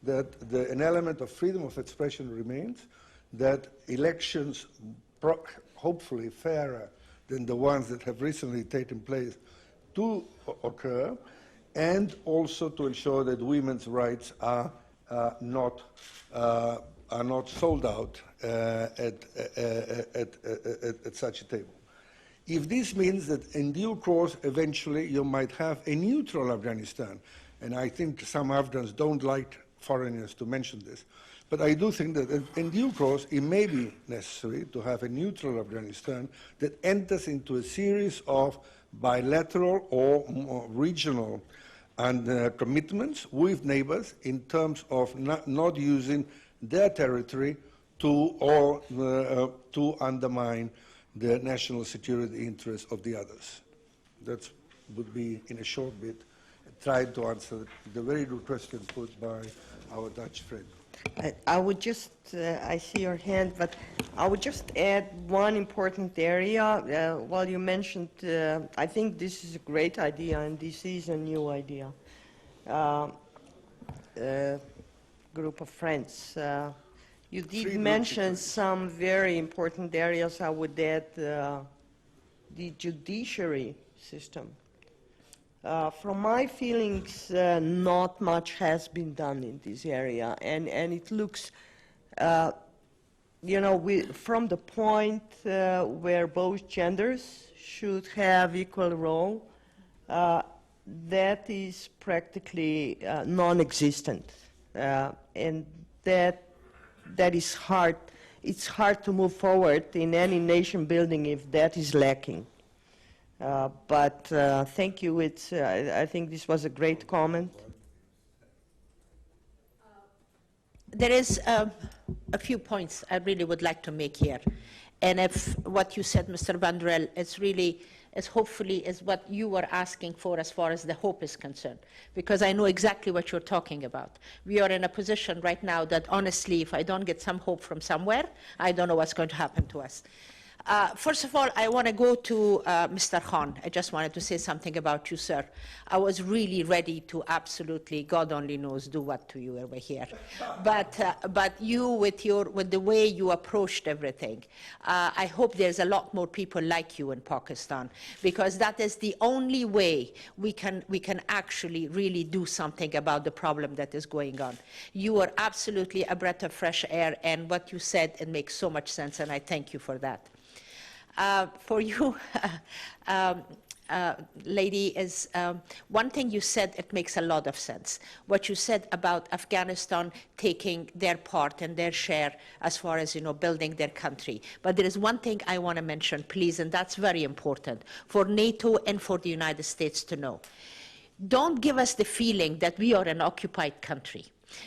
that an element of freedom of expression remains, that elections, hopefully fairer than the ones that have recently taken place, do occur, and also to ensure that women's rights are not sold out at such a table. If this means that in due course, eventually, you might have a neutral Afghanistan, and I think some Afghans don't like foreigners to mention this, but I do think that in due course, it may be necessary to have a neutral Afghanistan that enters into a series of bilateral or regional commitments with neighbors in terms of not using their territory to undermine the national security interests of the others. That's would be, in a short bit, trying to answer the very good question put by our Dutch friend. I would just, I see your hand, but I would just add one important area. While you mentioned, I think this is a great idea, and this is a new idea. Group of friends. You did mention some very important areas. I would add the judiciary system. From my feelings, not much has been done in this area, and it looks, you know, from the point where both genders should have equal role, that is practically non-existent, and that is hard. It's hard to move forward in any nation building if that is lacking. But thank you. I think this was a great comment. There is a few points I really would like to make here. And if what you said, Mr. Vandrell, is really, is hopefully is what you were asking for as far as the hope is concerned. Because I know exactly what you're talking about. We are in a position right now that honestly, if I don't get some hope from somewhere, I don't know what's going to happen to us. First of all, I want to go to Mr. Khan. I just wanted to say something about you, sir. I was really ready to absolutely, God only knows, do what to you over here. But you, with the way you approached everything, I hope there's a lot more people like you in Pakistan, because that is the only way we can actually really do something about the problem that is going on. You are absolutely a breath of fresh air, and what you said, it makes so much sense, and I thank you for that. For you, lady, is one thing you said, it makes a lot of sense. What you said about Afghanistan taking their part and their share as far as, you know, building their country. But there is one thing I want to mention, please, and that's very important for NATO and for the United States to know. Don't give us the feeling that we are an occupied country.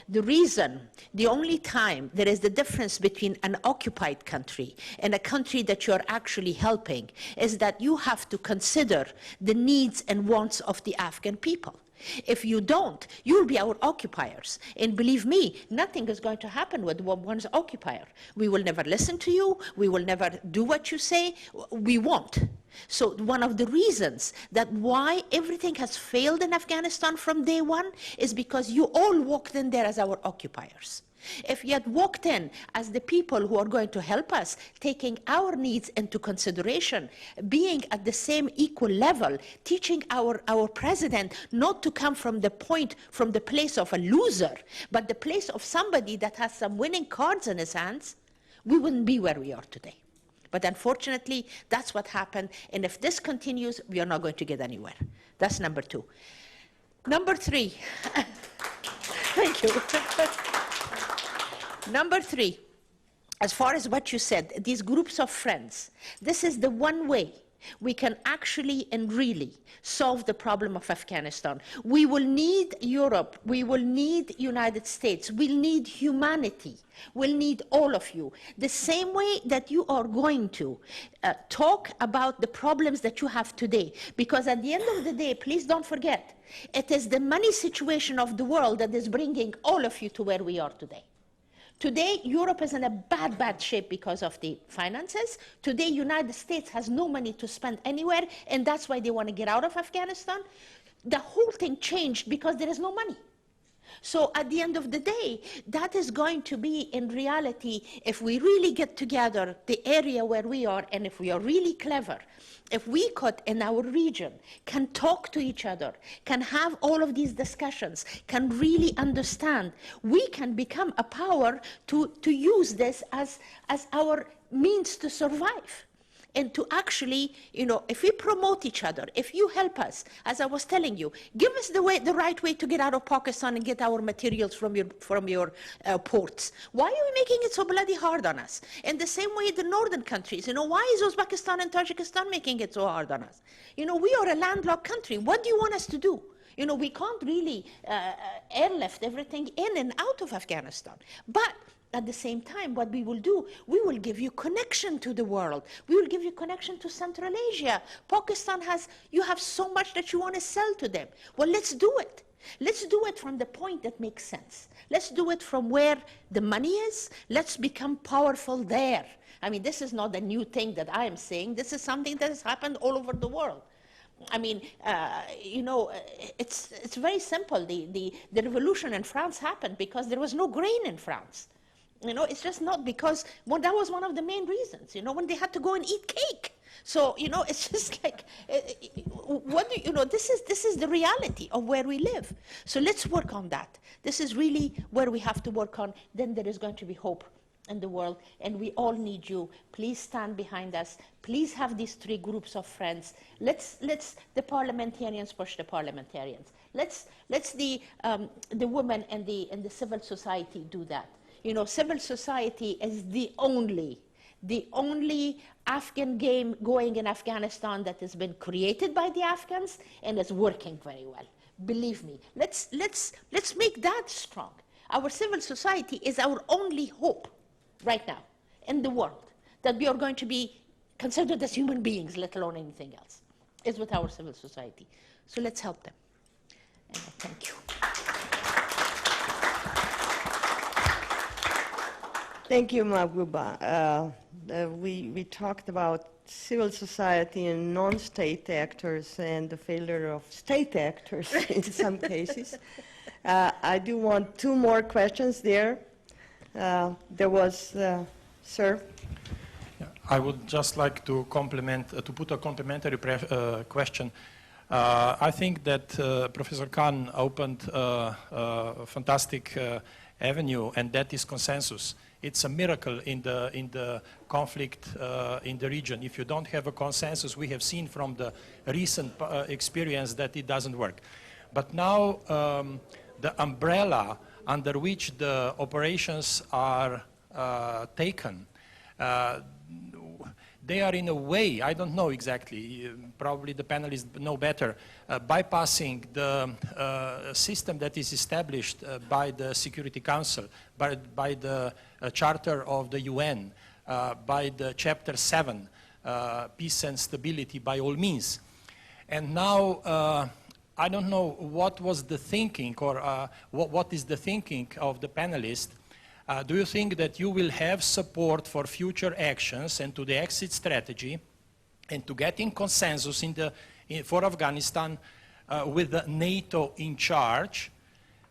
The reason, the only time there is the difference between an occupied country and a country that you're actually helping is that you have to consider the needs and wants of the Afghan people. If you don't, you'll be our occupiers. And believe me, nothing is going to happen with one's occupier. We will never listen to you. We will never do what you say. We won't. So one of the reasons that why everything has failed in Afghanistan from day one is because you all walked in there as our occupiers. If you had walked in as the people who are going to help us, taking our needs into consideration, being at the same equal level, teaching our president not to come from the place of a loser, but the place of somebody that has some winning cards in his hands, we wouldn't be where we are today. But unfortunately, that's what happened, and if this continues, we are not going to get anywhere. That's number two. Number three, thank you. Number three, as far as what you said, these groups of friends, this is the one way we can actually and really solve the problem of Afghanistan. We will need Europe, we will need United States, we'll need humanity, we'll need all of you. The same way that you are going to talk about the problems that you have today, because at the end of the day, please don't forget, it is the money situation of the world that is bringing all of you to where we are today. Today, Europe is in a bad shape because of the finances. Today, United States has no money to spend anywhere, and that's why they want to get out of Afghanistan. The whole thing changed because there is no money. So at the end of the day, that is going to be, in reality, if we really get together, the area where we are, and if we are really clever, if we could, in our region, can talk to each other, can have all of these discussions, can really understand, we can become a power to use this as our means to survive. And to actually, you know, if we promote each other, if you help us, as I was telling you, give us the right way to get out of Pakistan and get our materials from your ports. Why are you making it so bloody hard on us? In the same way, the northern countries, you know, why is Uzbekistan and Tajikistan making it so hard on us? You know, we are a landlocked country. What do you want us to do? You know, we can't really airlift everything in and out of Afghanistan. But at the same time, what we will do, we will give you connection to the world. We will give you connection to Central Asia. Pakistan you have so much that you want to sell to them. Well, let's do it. Let's do it from the point that makes sense. Let's do it from where the money is. Let's become powerful there. I mean, this is not a new thing that I am saying. This is something that has happened all over the world. I mean, you know, it's very simple. The revolution in France happened because there was no grain in France. You know, it's just not because, well, that was one of the main reasons, you know, when they had to go and eat cake. So, you know, it's just like, you know, this is the reality of where we live. So let's work on that. This is really where we have to work on. Then there is going to be hope in the world, and we all need you. Please stand behind us. Please have these three groups of friends. Let's the parliamentarians push the parliamentarians. Let's the women and the civil society do that. You know, civil society is the only Afghan game going in Afghanistan that has been created by the Afghans and is working very well. Believe me. Let's make that strong. Our civil society is our only hope right now in the world, that we are going to be considered as human beings, let alone anything else, is with our civil society. So let's help them. And thank you. Thank you, Mahbouba. We talked about civil society and non-state actors and the failure of state actors in some cases. I do want two more questions there. There was, sir. Yeah, I would just like to put a complementary question. I think that Professor Khan opened a fantastic avenue, and that is consensus. It's a miracle in the conflict in the region. If you don't have a consensus, we have seen from the recent experience that it doesn't work. But now the umbrella under which the operations are taken, they are in a way, I don't know exactly, probably the panelists know better, bypassing the system that is established by the Security Council, by the Charter of the UN, by the Chapter 7, peace and stability by all means. And now, I don't know what was the thinking or what is the thinking of the panelists. Do you think that you will have support for future actions and to the exit strategy and to getting consensus for Afghanistan with the NATO in charge,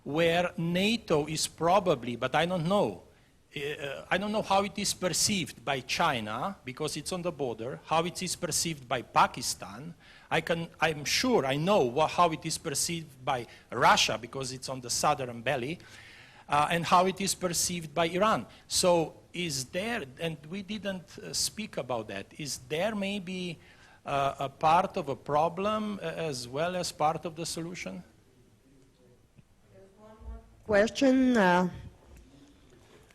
where NATO is probably, but I don't know how it is perceived by China, because it's on the border, how it is perceived by Pakistan. I'm sure I know how it is perceived by Russia, because it's on the southern belly, and how it is perceived by Iran. So is there, and we didn't speak about that, is there maybe a part of a problem as well as part of the solution? Question.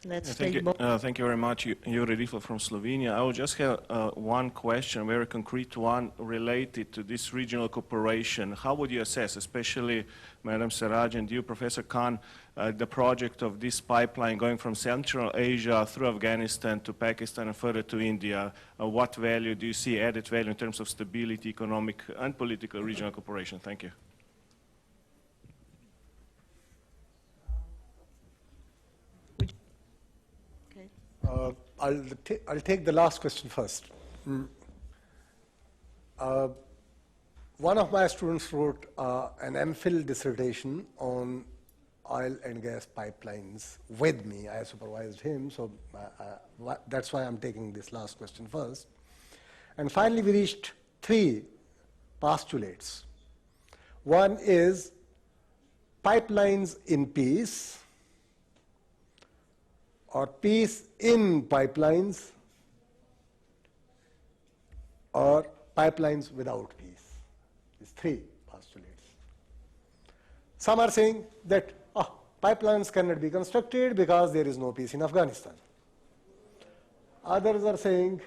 Let's take both. Thank you very much, Jure Rifel from Slovenia. I will just have one question, a very concrete one, related to this regional cooperation. How would you assess, especially Madam Siraj and you, Professor Khan, the project of this pipeline going from Central Asia through Afghanistan to Pakistan and further to India? What value do you see, added value in terms of stability, economic and political regional cooperation? Thank you. I'll take the last question first. One of my students wrote an MPhil dissertation on oil and gas pipelines with me. I supervised him, so that's why I'm taking this last question first. And finally, we reached three postulates. One is pipelines in peace, or peace in pipelines, or pipelines without peace. These three postulates. Some are saying that pipelines cannot be constructed because there is no peace in Afghanistan. Others are saying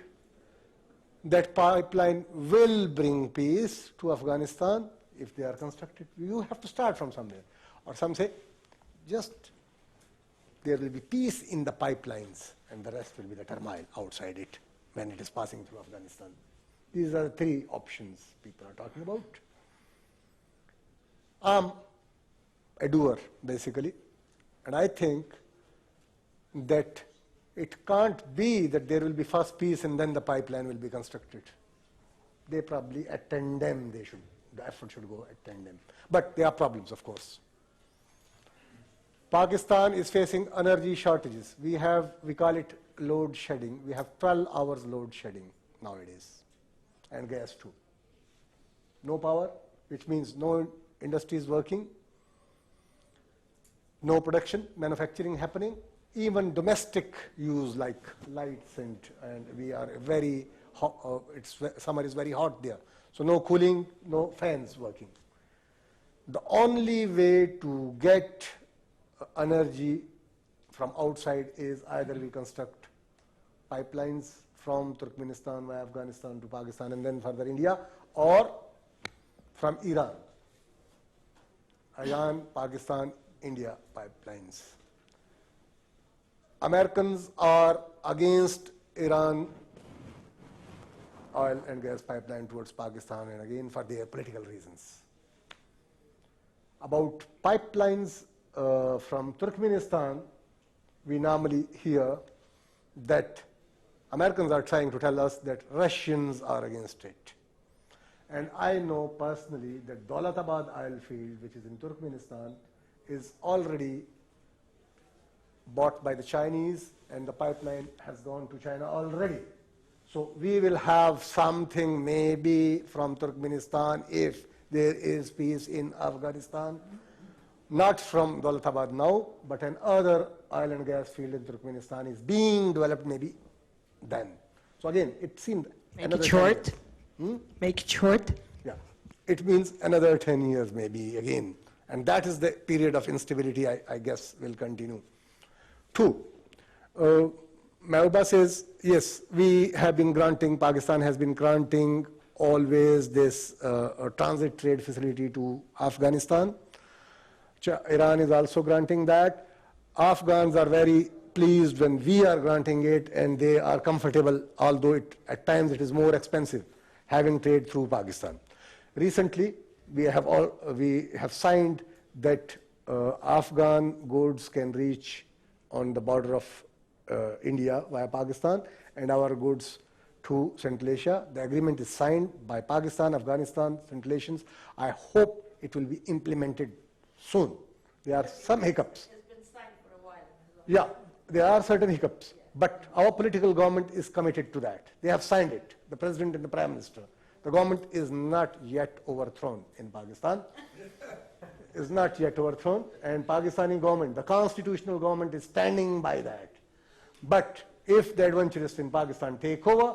that pipeline will bring peace to Afghanistan if they are constructed. You have to start from somewhere. Or some say, just there will be peace in the pipelines, and the rest will be the turmoil outside it when it is passing through Afghanistan. These are the three options people are talking about. I'm a doer, basically, and I think that it can't be that there will be first peace and then the pipeline will be constructed. They probably at tandem, the effort should go at tandem. But there are problems, of course. Pakistan is facing energy shortages. We call it load shedding. We have 12 hours load shedding nowadays, and gas too. No power, which means no industry is working, no production, manufacturing happening, even domestic use like lights, and we are very hot, summer is very hot there. So no cooling, no fans working. The only way to get energy from outside is either we construct pipelines from Turkmenistan via Afghanistan to Pakistan and then further India, or from Iran. Iran, Pakistan, India pipelines. Americans are against Iran oil and gas pipeline towards Pakistan, and again for their political reasons. About pipelines from Turkmenistan, we normally hear that Americans are trying to tell us that Russians are against it. And I know personally that Daulatabad oil field, which is in Turkmenistan, is already bought by the Chinese, and the pipeline has gone to China already. So we will have something maybe from Turkmenistan if there is peace in Afghanistan. Not from Daulatabad now, but another oil and gas field in Turkmenistan is being developed maybe then. So again, it seemed Make it short. Make it short. Yeah, it means another 10 years maybe again. And that is the period of instability I guess will continue. Two, Mauba says, yes, we have been granting, Pakistan has been granting always this transit trade facility to Afghanistan. Iran is also granting that. Afghans are very pleased when we are granting it, and they are comfortable, although at times it is more expensive, having trade through Pakistan. Recently, we have signed that Afghan goods can reach on the border of India via Pakistan, and our goods to Central Asia. The agreement is signed by Pakistan, Afghanistan, Central Asians. I hope it will be implemented soon. There are some hiccups. It's been signed for a while. Yeah, there are certain hiccups, but our political government is committed to that. They have signed it, the President and the Prime Minister. The government is not yet overthrown in Pakistan. Is not yet overthrown, and Pakistani government, the constitutional government, is standing by that. But if the adventurous in Pakistan take over,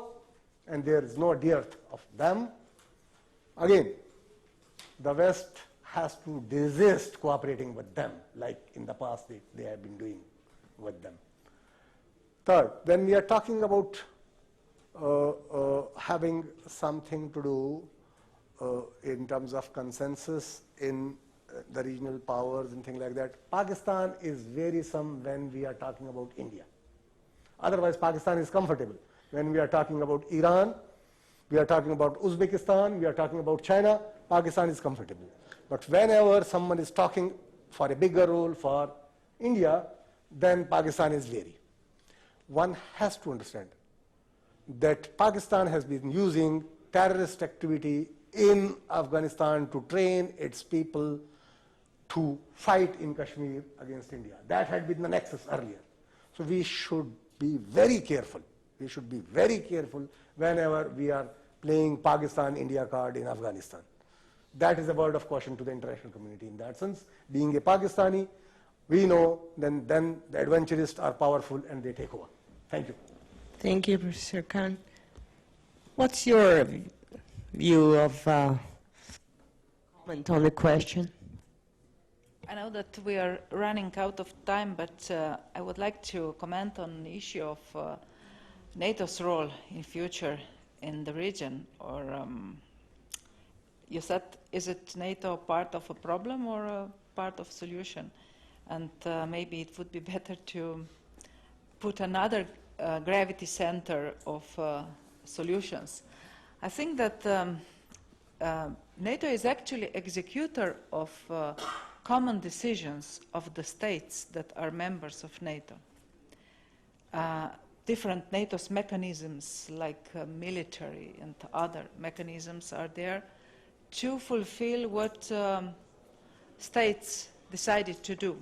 and there is no dearth of them, again, the West has to desist cooperating with them, like in the past they have been doing with them. Third, when we are talking about having something to do in terms of consensus in the regional powers and things like that, Pakistan is wearisome when we are talking about India. Otherwise, Pakistan is comfortable. When we are talking about Iran, we are talking about Uzbekistan, we are talking about China, Pakistan is comfortable. But whenever someone is talking for a bigger role for India, then Pakistan is wary. One has to understand that Pakistan has been using terrorist activity in Afghanistan to train its people to fight in Kashmir against India. That had been the nexus earlier. So we should be very careful. We should be very careful whenever we are playing Pakistan-India card in Afghanistan. That is a word of caution to the international community in that sense. Being a Pakistani, we know then the adventurists are powerful and they take over. Thank you. Thank you, Professor Khan. What's your view of comment on the question? I know that we are running out of time, but I would like to comment on the issue of NATO's role in future in the region. Or you said, is it NATO part of a problem or a part of solution? and maybe it would be better to put another gravity center of solutions. I think that NATO is actually executor of common decisions of the states that are members of NATO. Different NATO's mechanisms, like military and other mechanisms, are there to fulfill what states decided to do.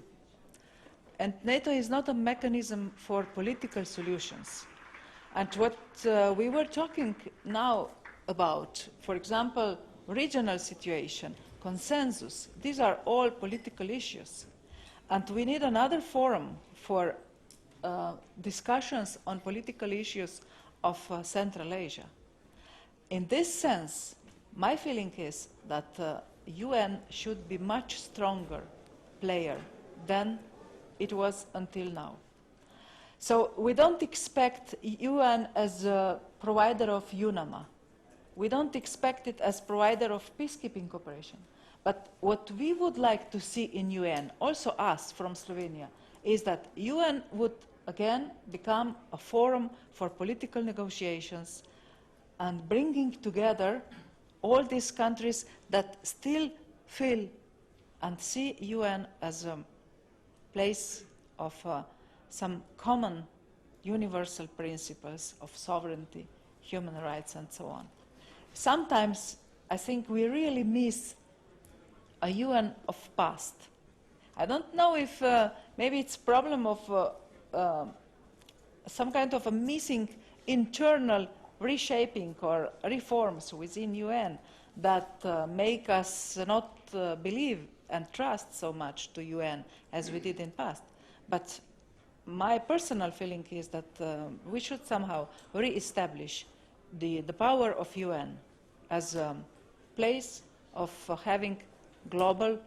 And NATO is not a mechanism for political solutions. And what we were talking now about, for example, regional situation, consensus, these are all political issues. And we need another forum for discussions on political issues of Central Asia. In this sense, my feeling is that the UN should be much stronger player than it was until now. So we don't expect UN as a provider of UNAMA. We don't expect it as provider of peacekeeping cooperation. But what we would like to see in UN, also us from Slovenia, is that UN would again become a forum for political negotiations and bringing together all these countries that still feel and see UN as a place of some common universal principles of sovereignty, human rights, and so on. Sometimes I think we really miss a UN of past. I don't know if maybe it's a problem of some kind of a missing internal reshaping or reforms within UN that make us not believe and trust so much to UN as we did in past. But my personal feeling is that we should somehow re-establish the power of UN as a place of having global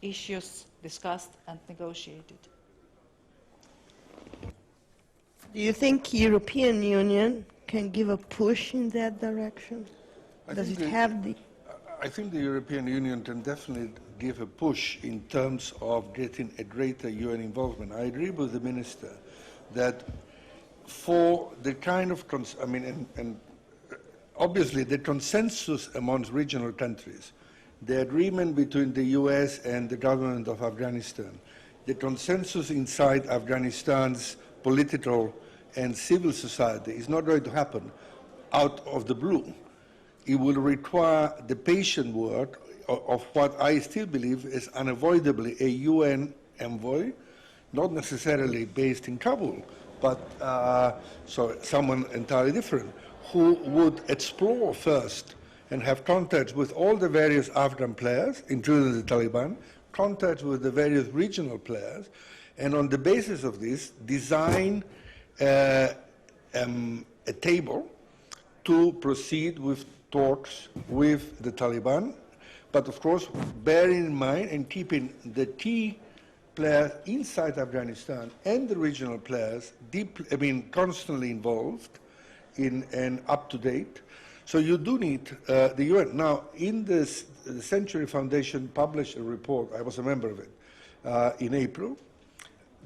issues discussed and negotiated. Do you think European Union can give a push in that direction? Does it have the... I think the European Union can definitely give a push in terms of getting a greater UN involvement. I agree with the Minister that for the kind of, obviously the consensus amongst regional countries, the agreement between the US and the government of Afghanistan, the consensus inside Afghanistan's political and civil society is not going to happen out of the blue. It will require the patient work of what I still believe is unavoidably a UN envoy, not necessarily based in Kabul, but so someone entirely different, who would explore first and have contacts with all the various Afghan players, including the Taliban, contacts with the various regional players, and on the basis of this, design a table to proceed with talks with the Taliban, but of course bearing in mind and keeping the key players inside Afghanistan and the regional players constantly involved in and up to date. So you do need the UN. Now, in this, the Century Foundation published a report, I was a member of it, in April.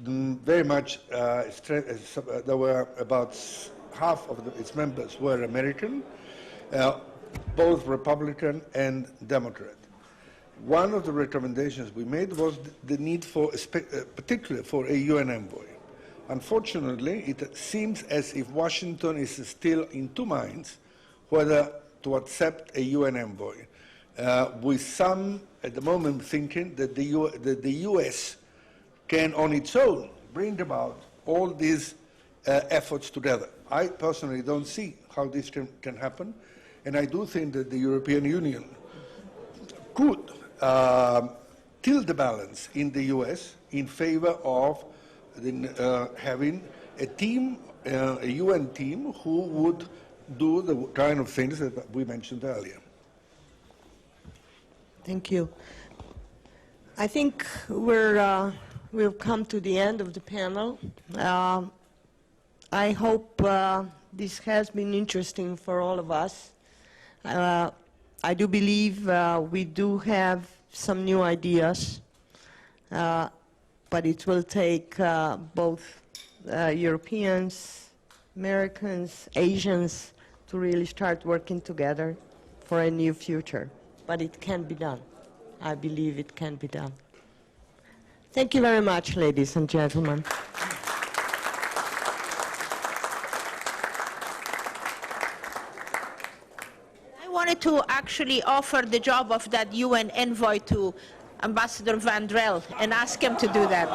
Very much, there were about half of its members were American, both Republican and Democrat. One of the recommendations we made was the need for, particularly for a UN envoy. Unfortunately, it seems as if Washington is still in two minds whether to accept a UN envoy, with some at the moment thinking that the US can on its own bring about all these efforts together. I personally don't see how this can happen, and I do think that the European Union could tilt the balance in the US in favor of having a team, a UN team, who would do the kind of things that we mentioned earlier. Thank you. I think we've come to the end of the panel. I hope this has been interesting for all of us. I do believe we do have some new ideas, but but it will take both Europeans, Americans, Asians to really start working together for a new future. But it can be done. I believe it can be done. Thank you very much, ladies and gentlemen. I wanted to actually offer the job of that UN envoy to Ambassador Van Drell and ask him to do that.